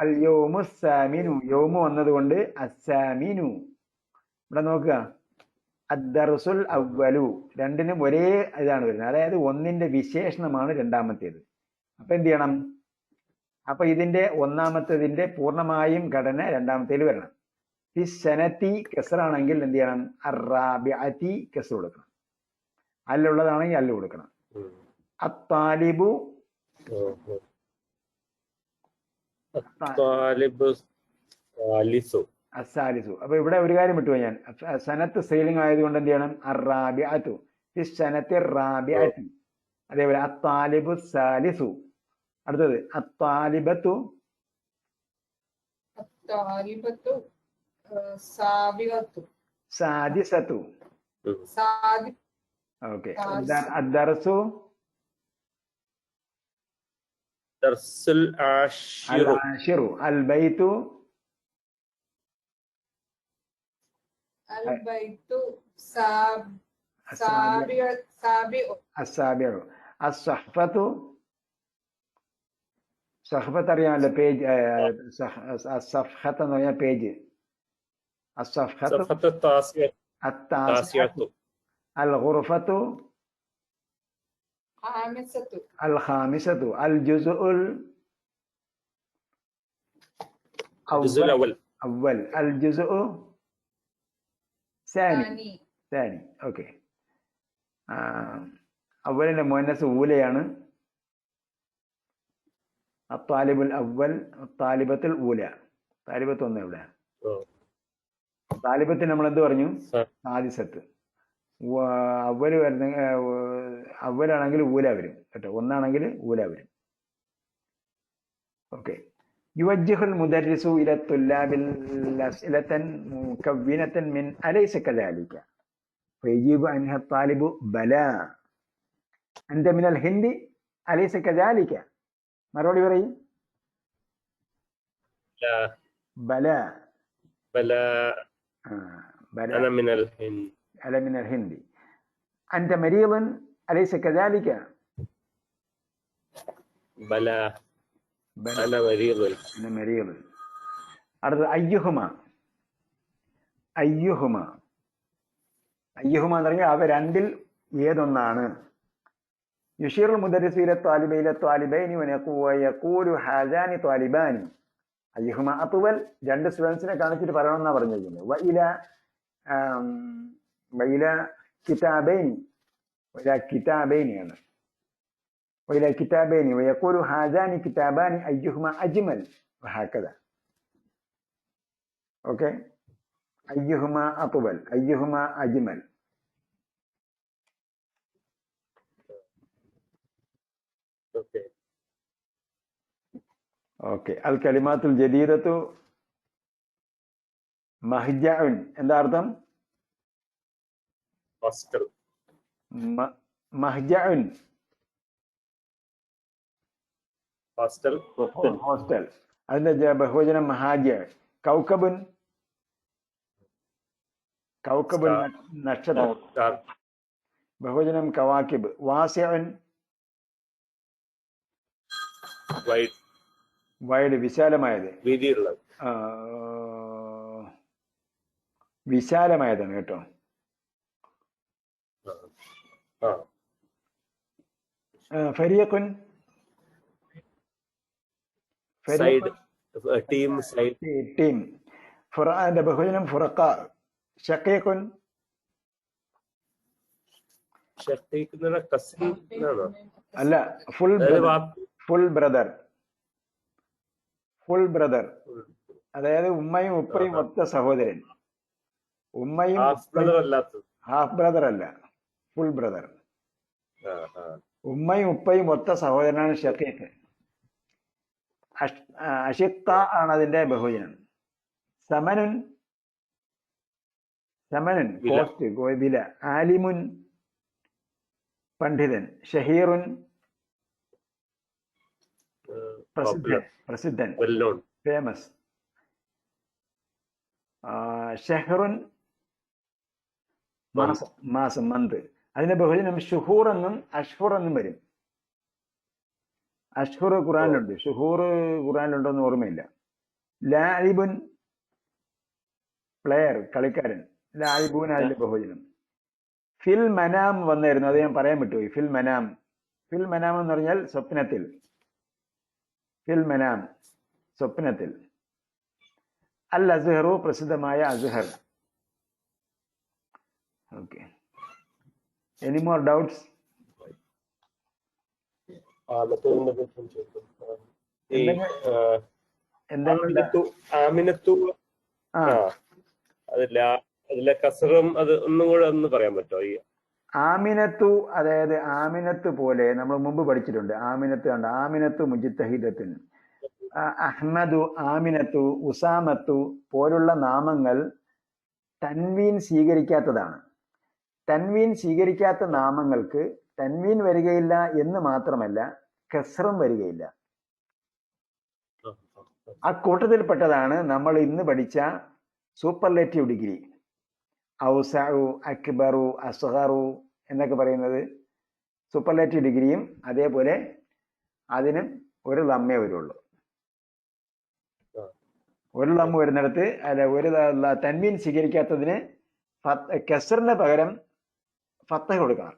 اليوم الثامن. യൗമു വന്നതുകൊണ്ട് അസ്സാമിനു. ഇവിടെ നോക്കുക, അദ്ദർസുൽ അവ്വലു. രണ്ടിനും ഒരേ ഇതാണ് വരുന്നത്. അതായത് ഒന്നിന്റെ വിശേഷണമാണ് രണ്ടാമത്തേത്. അപ്പൊ എന്ത് ചെയ്യണം? അപ്പൊ ഇതിന്റെ ഒന്നാമത്തേതിന്റെ പൂർണ്ണമായും ഘടന രണ്ടാമത്തേൽ വരണം. ഈ സനത്തി കെസറാണെങ്കിൽ എന്ത് ചെയ്യണം? അറാബിഅതി കെസർ കൊടുക്കണം. അല്ലുള്ളതാണെങ്കിൽ അല്ല് കൊടുക്കണം. അത്താലിബു അസാലിസു. അപ്പൊ ഇവിടെ ഒരു കാര്യം വിട്ടുപോയി ഞാൻ. സനത്ത് സ്ത്രീലിംഗം ആയതുകൊണ്ട് എന്ത് ചെയ്യണം? അറാബിഅതു. ഈ സനത്തി റാബിഅതി. അതേപോലെ അത്താലിബു സാലിസു. അടുത്തത് അത്താലിബത്തു സാദിസത്തു. ഓക്കെ. അദ്ദർസു ദർസുൽ ആശിറു. ആശിറു. അൽ ബൈതു അസ്സാബിഉ. അസ്സഹ്ഫത്തു. സഹ്ഫത്ത് അറിയാമല്ലോ, പേജ്. അസ്സഫ്ഹത്ത് എന്ന് പറഞ്ഞാൽ പേജ്. അസ്സഫ്ഹത്ത് അത്താസിഅത്തു. അൽ ഗുർഫത്തു അൽ ഖാമിസത്തു. അൽ ജുസ്ഉൽ അവ്വൽ. അൽ ജുസ്ഉ സാനി. ഓക്കെ. അവലിന്റെ മുഅന്നസ് ഊലയാണ്. അത്താലിബുൽ അവൽ, താലിബത്തുൽ ഊല. താലിബത്ത് ഒന്ന് ഇവിടെ. താലിബത്തിന് നമ്മൾ എന്ത് പറഞ്ഞു? സാദിസത്ത്. അവല് വരുന്ന അവലാണെങ്കിൽ ഊല വരും കേട്ടോ. ഒന്നാണെങ്കിൽ ഊല വരും. ഓക്കെ. യുവജ്ജിഹുൽ മുദർരിസു ഇല തുല്ലാബിൽ അസ്ഇലതൻ മുകവ്വിനതൻ മിൻ അലൈസ കദാലിക ഫയജീബു അൻഹ താലിബു ബലാ അൻത മിനൽ ഹിന്ദി അലൈസ കദാലിക. മറുപടി പറയും. ബല. أنا من الهند. أنا من الهند. أنت مريض أليس كذلك؟ بلى. أنا مريض. أنا مريض. أرد أيهما. أيهما എന്ന് പറഞ്ഞാൽ അവ രണ്ടിൽ ഏതൊന്നാണ്? യുഷീറുൽ മുദർരിസു ഇല ത്വാലിബൈനി വയഖൂലു ഹാദാനി ത്വാലിബാനി. അയ്യുഹുമ അത്വൽ രണ്ട് സ്റ്റുഡൻസിനെ കാണിച്ചിട്ട് പറയണമെന്നാണ് പറഞ്ഞിരിക്കുന്നത്. വയില കിതാബൈനി, കിതാബൈനിയാണ്. വയില കിതാബൈനി വയഖൂലു ഹാദാനി കിതാബാനി അയ്യുഹുമ അജ്മൽ വഹകദ. ഓക്കെ, അയ്യുഹുമ അത്വൽ, അയ്യുഹുമ അജ്മൽ. Okay. ഓക്കെ. അൽ കലിമാത്തുൽ ജദീദത്തു മഹ്ജഉൻ, എന്താ അർത്ഥം? Hostel. മഹ്ജഉൻ Hostel. ഹോസ്റ്റൽ. അതിന്റെ ബഹുവചനം മഹാജ. കൗക്കബുൻ, കൗക്കബുൻ നക്ഷത്രം. Star. ബഹുവചനം കവാക്കിബ്. വാസിഉൻ Wide. വൈഡ്, വിശാലമായത്. വീതിയുള്ളത്. വിശാലമായതാണ് കേട്ടോ. ഫരീഖുൻ, Side. Team. Side. ടീം. ഫുർആന്റെ ബഹുവചനം ഫുറഖ. ഷഖീഖുൻ, ഷഖീഖ് എന്ന് പറഞ്ഞാൽ കസിൻ എന്നാണോ? അല്ല, ഫുൾ അതായത് ഫുൾ ബ്രദർ. ഫുൾ ബ്രദർ അതായത് ഉമ്മയും ഉപ്പയും ഒത്ത സഹോദരൻ. ഉമ്മയും ഹാഫ് ബ്രദർ അല്ലാത്തത്. ഹാഫ് ബ്രദർ അല്ല, ഫുൾ ബ്രദർ. ഉമ്മയും ഉപ്പയും ഒത്ത സഹോദരനാണ് ഷഖീഖ്. അഷിത്ത ആണ് അതിന്റെ ബഹുവചനം. സമനുൻ, സമനുൻ കോസ്റ്റ്, വില. ആലിമുൻ പണ്ഡിതൻ. ഷഹീറുൻ പ്രസിദ്ധൻ, പ്രസിദ്ധൻ, വെൽ നോൺ, ഫേമസ്. ഷഹറുൻ മാസം, മാസം, മന്ത്. അതിന്റെ ബഹുജനം ഷുഹൂർ എന്നും അഷ്ഹുർ എന്നും വരും. അഷ്ഹുർ ഖുറാനിലുണ്ട്, ഷുഹൂർ ഖുറാനിലുണ്ടോ എന്ന് ഓർമ്മയില്ല. ലായിബുൻ പ്ലെയർ, കളിക്കാരൻ. ലായിബൂൻ അതിന്റെ ബഹുജനം. ഫിൽ മനാം വന്നായിരുന്നു, അത് ഞാൻ പറയാൻ വിട്ടുപോയി. ഫിൽ മനാം, ഫിൽ മനാം എന്ന് പറഞ്ഞാൽ സ്വപ്നത്തിൽ. ഫിൽ മനാം, സ്വപ്നത്തിൽ. അൽ അസ്ഹറു, പ്രസിദ്ധമായ Azhar. Okay, any more doubts? അതിലെ കസറും അത് ഒന്നും കൂടെ ഒന്ന് പറയാൻ പറ്റുമോ? ഈ ആമിനത്തു, അതായത് ആമിനത്ത് പോലെ നമ്മൾ മുമ്പ് പഠിച്ചിട്ടുണ്ട്. ആമിനത്ത് കണ്ട, ആമിനത്തു മുജിത്തഹിദത്തിൻ. അഹ്മദു, ആമിനത്തു, ഉസാമത്തു പോലുള്ള നാമങ്ങൾ തൻവീൻ സ്വീകരിക്കാത്തതാണ്. തൻവീൻ സ്വീകരിക്കാത്ത നാമങ്ങൾക്ക് തൻവീൻ വരികയില്ല എന്ന് മാത്രമല്ല, കസ്റും വരികയില്ല. ആ കൂട്ടത്തിൽപ്പെട്ടതാണ് നമ്മൾ ഇന്ന് പഠിച്ച സൂപ്പർലേറ്റീവ് ഡിഗ്രി. ഔസഉ, അക്ബറു, അസ്ഗറു എന്നൊക്കെ പറയുന്നത് സൂപ്പർലേറ്റീവ് ഡിഗ്രിയും. അതേപോലെ അതിനും ഒരു ലമ്മേ വരുള്ളൂ. ഒരു ലമ്മ വരുന്നിടത്ത്, അല്ല, ഒരു തൻവീൻ സ്വീകരിക്കാത്തതിന് കസറിന് പകരം ഫത്തഹ കൊടുക്കണം.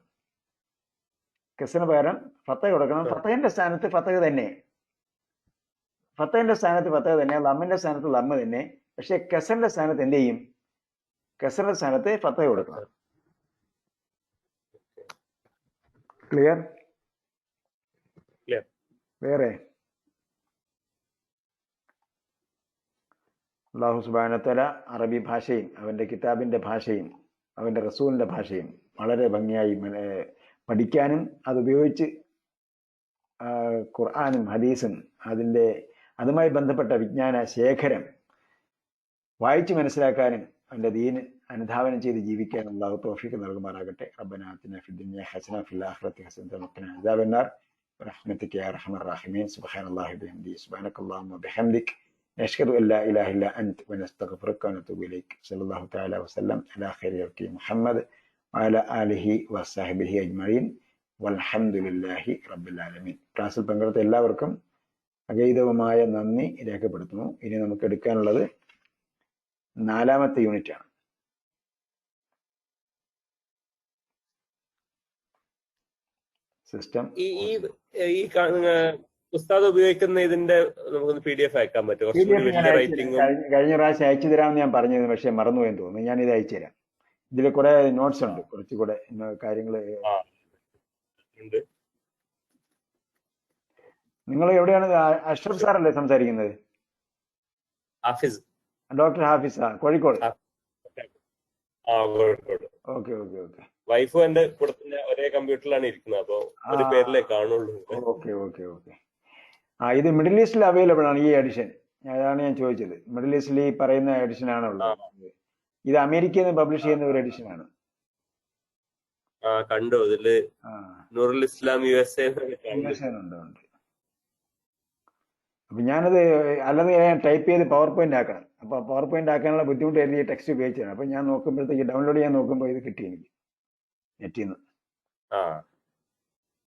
കസറിന് പകരം ഫത്തഹ കൊടുക്കണം. ഫത്തഹിന്റെ സ്ഥാനത്ത് ഫത്തഹ തന്നെ, ഫത്തഹിന്റെ സ്ഥാനത്ത് ഫത്തഹ തന്നെ, ലമ്മിന്റെ സ്ഥാനത്ത് ലമ്മ തന്നെ. പക്ഷെ കസറിന്റെ സ്ഥാനത്ത് എന്ത് ചെയ്യും? കസറിന്റെ സ്ഥാനത്ത് ഫത്തഹ കൊടുക്കണം. ക്ലിയർ? വേറെ? അല്ലാഹു സുബ്ഹാനഹു വ തആല അറബി ഭാഷയും അവന്റെ കിതാബിന്റെ ഭാഷയും അവന്റെ റസൂലിന്റെ ഭാഷയും വളരെ ഭംഗിയായി പഠിക്കാനും അതുപയോഗിച്ച് ഖുർആനും ഹദീസും അതുമായി ബന്ധപ്പെട്ട വിജ്ഞാന ശേഖരം വായിച്ച് മനസ്സിലാക്കാനും അവന്റെ ദീൻ അനുധാവനം ചെയ്ത് ജീവിക്കാനും അല്ലാഹു തൗഫീഖ് നൽകുമാറാകട്ടെ. റബ്ബനാ ആതിനാ ഫിദ്ദുനിയ ഹസന വഫിൽ ആഖിറതി ഹസനത വഖിനാ അദാബന്നാർ ബിറഹ്മതിക യാ അർഹമർ റഹീമീൻ. സുബ്ഹാനല്ലാഹി വബിഹംദിഹി സുബ്ഹാനക്കല്ലാഹുമ്മ വബിഹംദിക നശ്ഹദു അൻ ലാ ഇലാഹ ഇല്ലാ അൻത വനസ്തഗ്ഫിറുക വനതൂബു ഇലൈക. സല്ലല്ലാഹു തആല വസല്ലം അലാ ഖൈരി ഖൽഖി മുഹമ്മദ് വഅലാ ആലിഹി വസഹ്ബിഹി അജ്മഈൻ വൽഹംദുലില്ലാഹി റബ്ബിൽ ആലമീൻ. ക്ലാസ്സിൽ പങ്കെടുത്ത എല്ലാവർക്കും അഗൈതവമായ നന്ദി രേഖപ്പെടുത്തുന്നു. ഇനി നമുക്ക് എടുക്കാനുള്ളത് 4ാമത്തെ യൂണിറ്റ് ആണ്. സിസ്റ്റം. ഈ ഉസ്താദ് ഉപയോഗിക്കുന്ന ഇതിന്റെ നമുക്കൊന്ന് PDF അയക്കാൻ പറ്റും, കുറച്ചുകൂടി PDF ഞാൻ വലിയ അയച്ചു തരാം. റൈറ്റിംഗും. കഴിഞ്ഞ പ്രാവശ്യം അയച്ചു തരാമെന്ന് ഞാൻ പറഞ്ഞത്, പക്ഷെ മറന്നുപോയെന്ന് തോന്നുന്നു. ഞാനിത് അയച്ചു തരാം. ഇതിൽ കുറെ നോട്ട്സ് ഉണ്ട്, കുറച്ചുകൂടെ കാര്യങ്ങൾ. ആ ഉണ്ട്. നിങ്ങൾ എവിടെയാണ്? അഷ്റഫ് സാറല്ലേ സംസാരിക്കുന്നത്? ഹാഫിസ്. ഡോക്ടർ ഹാഫിസ്, കോഴിക്കോട്. ആ കോഴിക്കോട്. ഓക്കെ ഓക്കെ ഓക്കെ വൈഫും എന്റെ കൂടെ തന്നെ ഒരേ കമ്പ്യൂട്ടറിലാണ് ഇരിക്കുന്നത്, അപ്പൊ ഒരു പേരിലേ കാണുള്ളൂ. ഓക്കെ ഓക്കെ ഓക്കെ ഇത് മിഡിൽ ഈസ്റ്റിൽ അവൈലബിൾ ആണ് ഈ എഡിഷൻ. അതാണ് ഞാൻ ചോദിച്ചത്. മിഡിൽ ഈസ്റ്റിൽ ഈ പറയുന്ന എഡിഷൻ ആണ് ഉള്ളത്. ഇത് അമേരിക്കയിൽ നിന്ന് പബ്ലിഷ് ചെയ്യുന്ന ഒരു എഡിഷൻ ആണ്. ആ കണ്ടു, ഇതില് നൂറുൽ ഇസ്ലാം USA ഉണ്ട്. അപ്പൊ ഞാനത് അല്ലാതെ ഞാൻ ടൈപ്പ് ചെയ്ത് പവർ പോയിന്റ് ആക്കണം. അപ്പൊ പവർ പോയിന്റ് ആക്കാനുള്ള ബുദ്ധിമുട്ട് എഴുതി ടെക്സ്റ്റ് ഉപയോഗിച്ചാണ്. അപ്പൊ ഞാൻ നോക്കുമ്പോഴത്തേക്ക് ഡൗൺലോഡ് ചെയ്യാൻ നോക്കുമ്പോൾ ഇത് കിട്ടി എനിക്ക് നെറ്റിൽ നിന്ന്.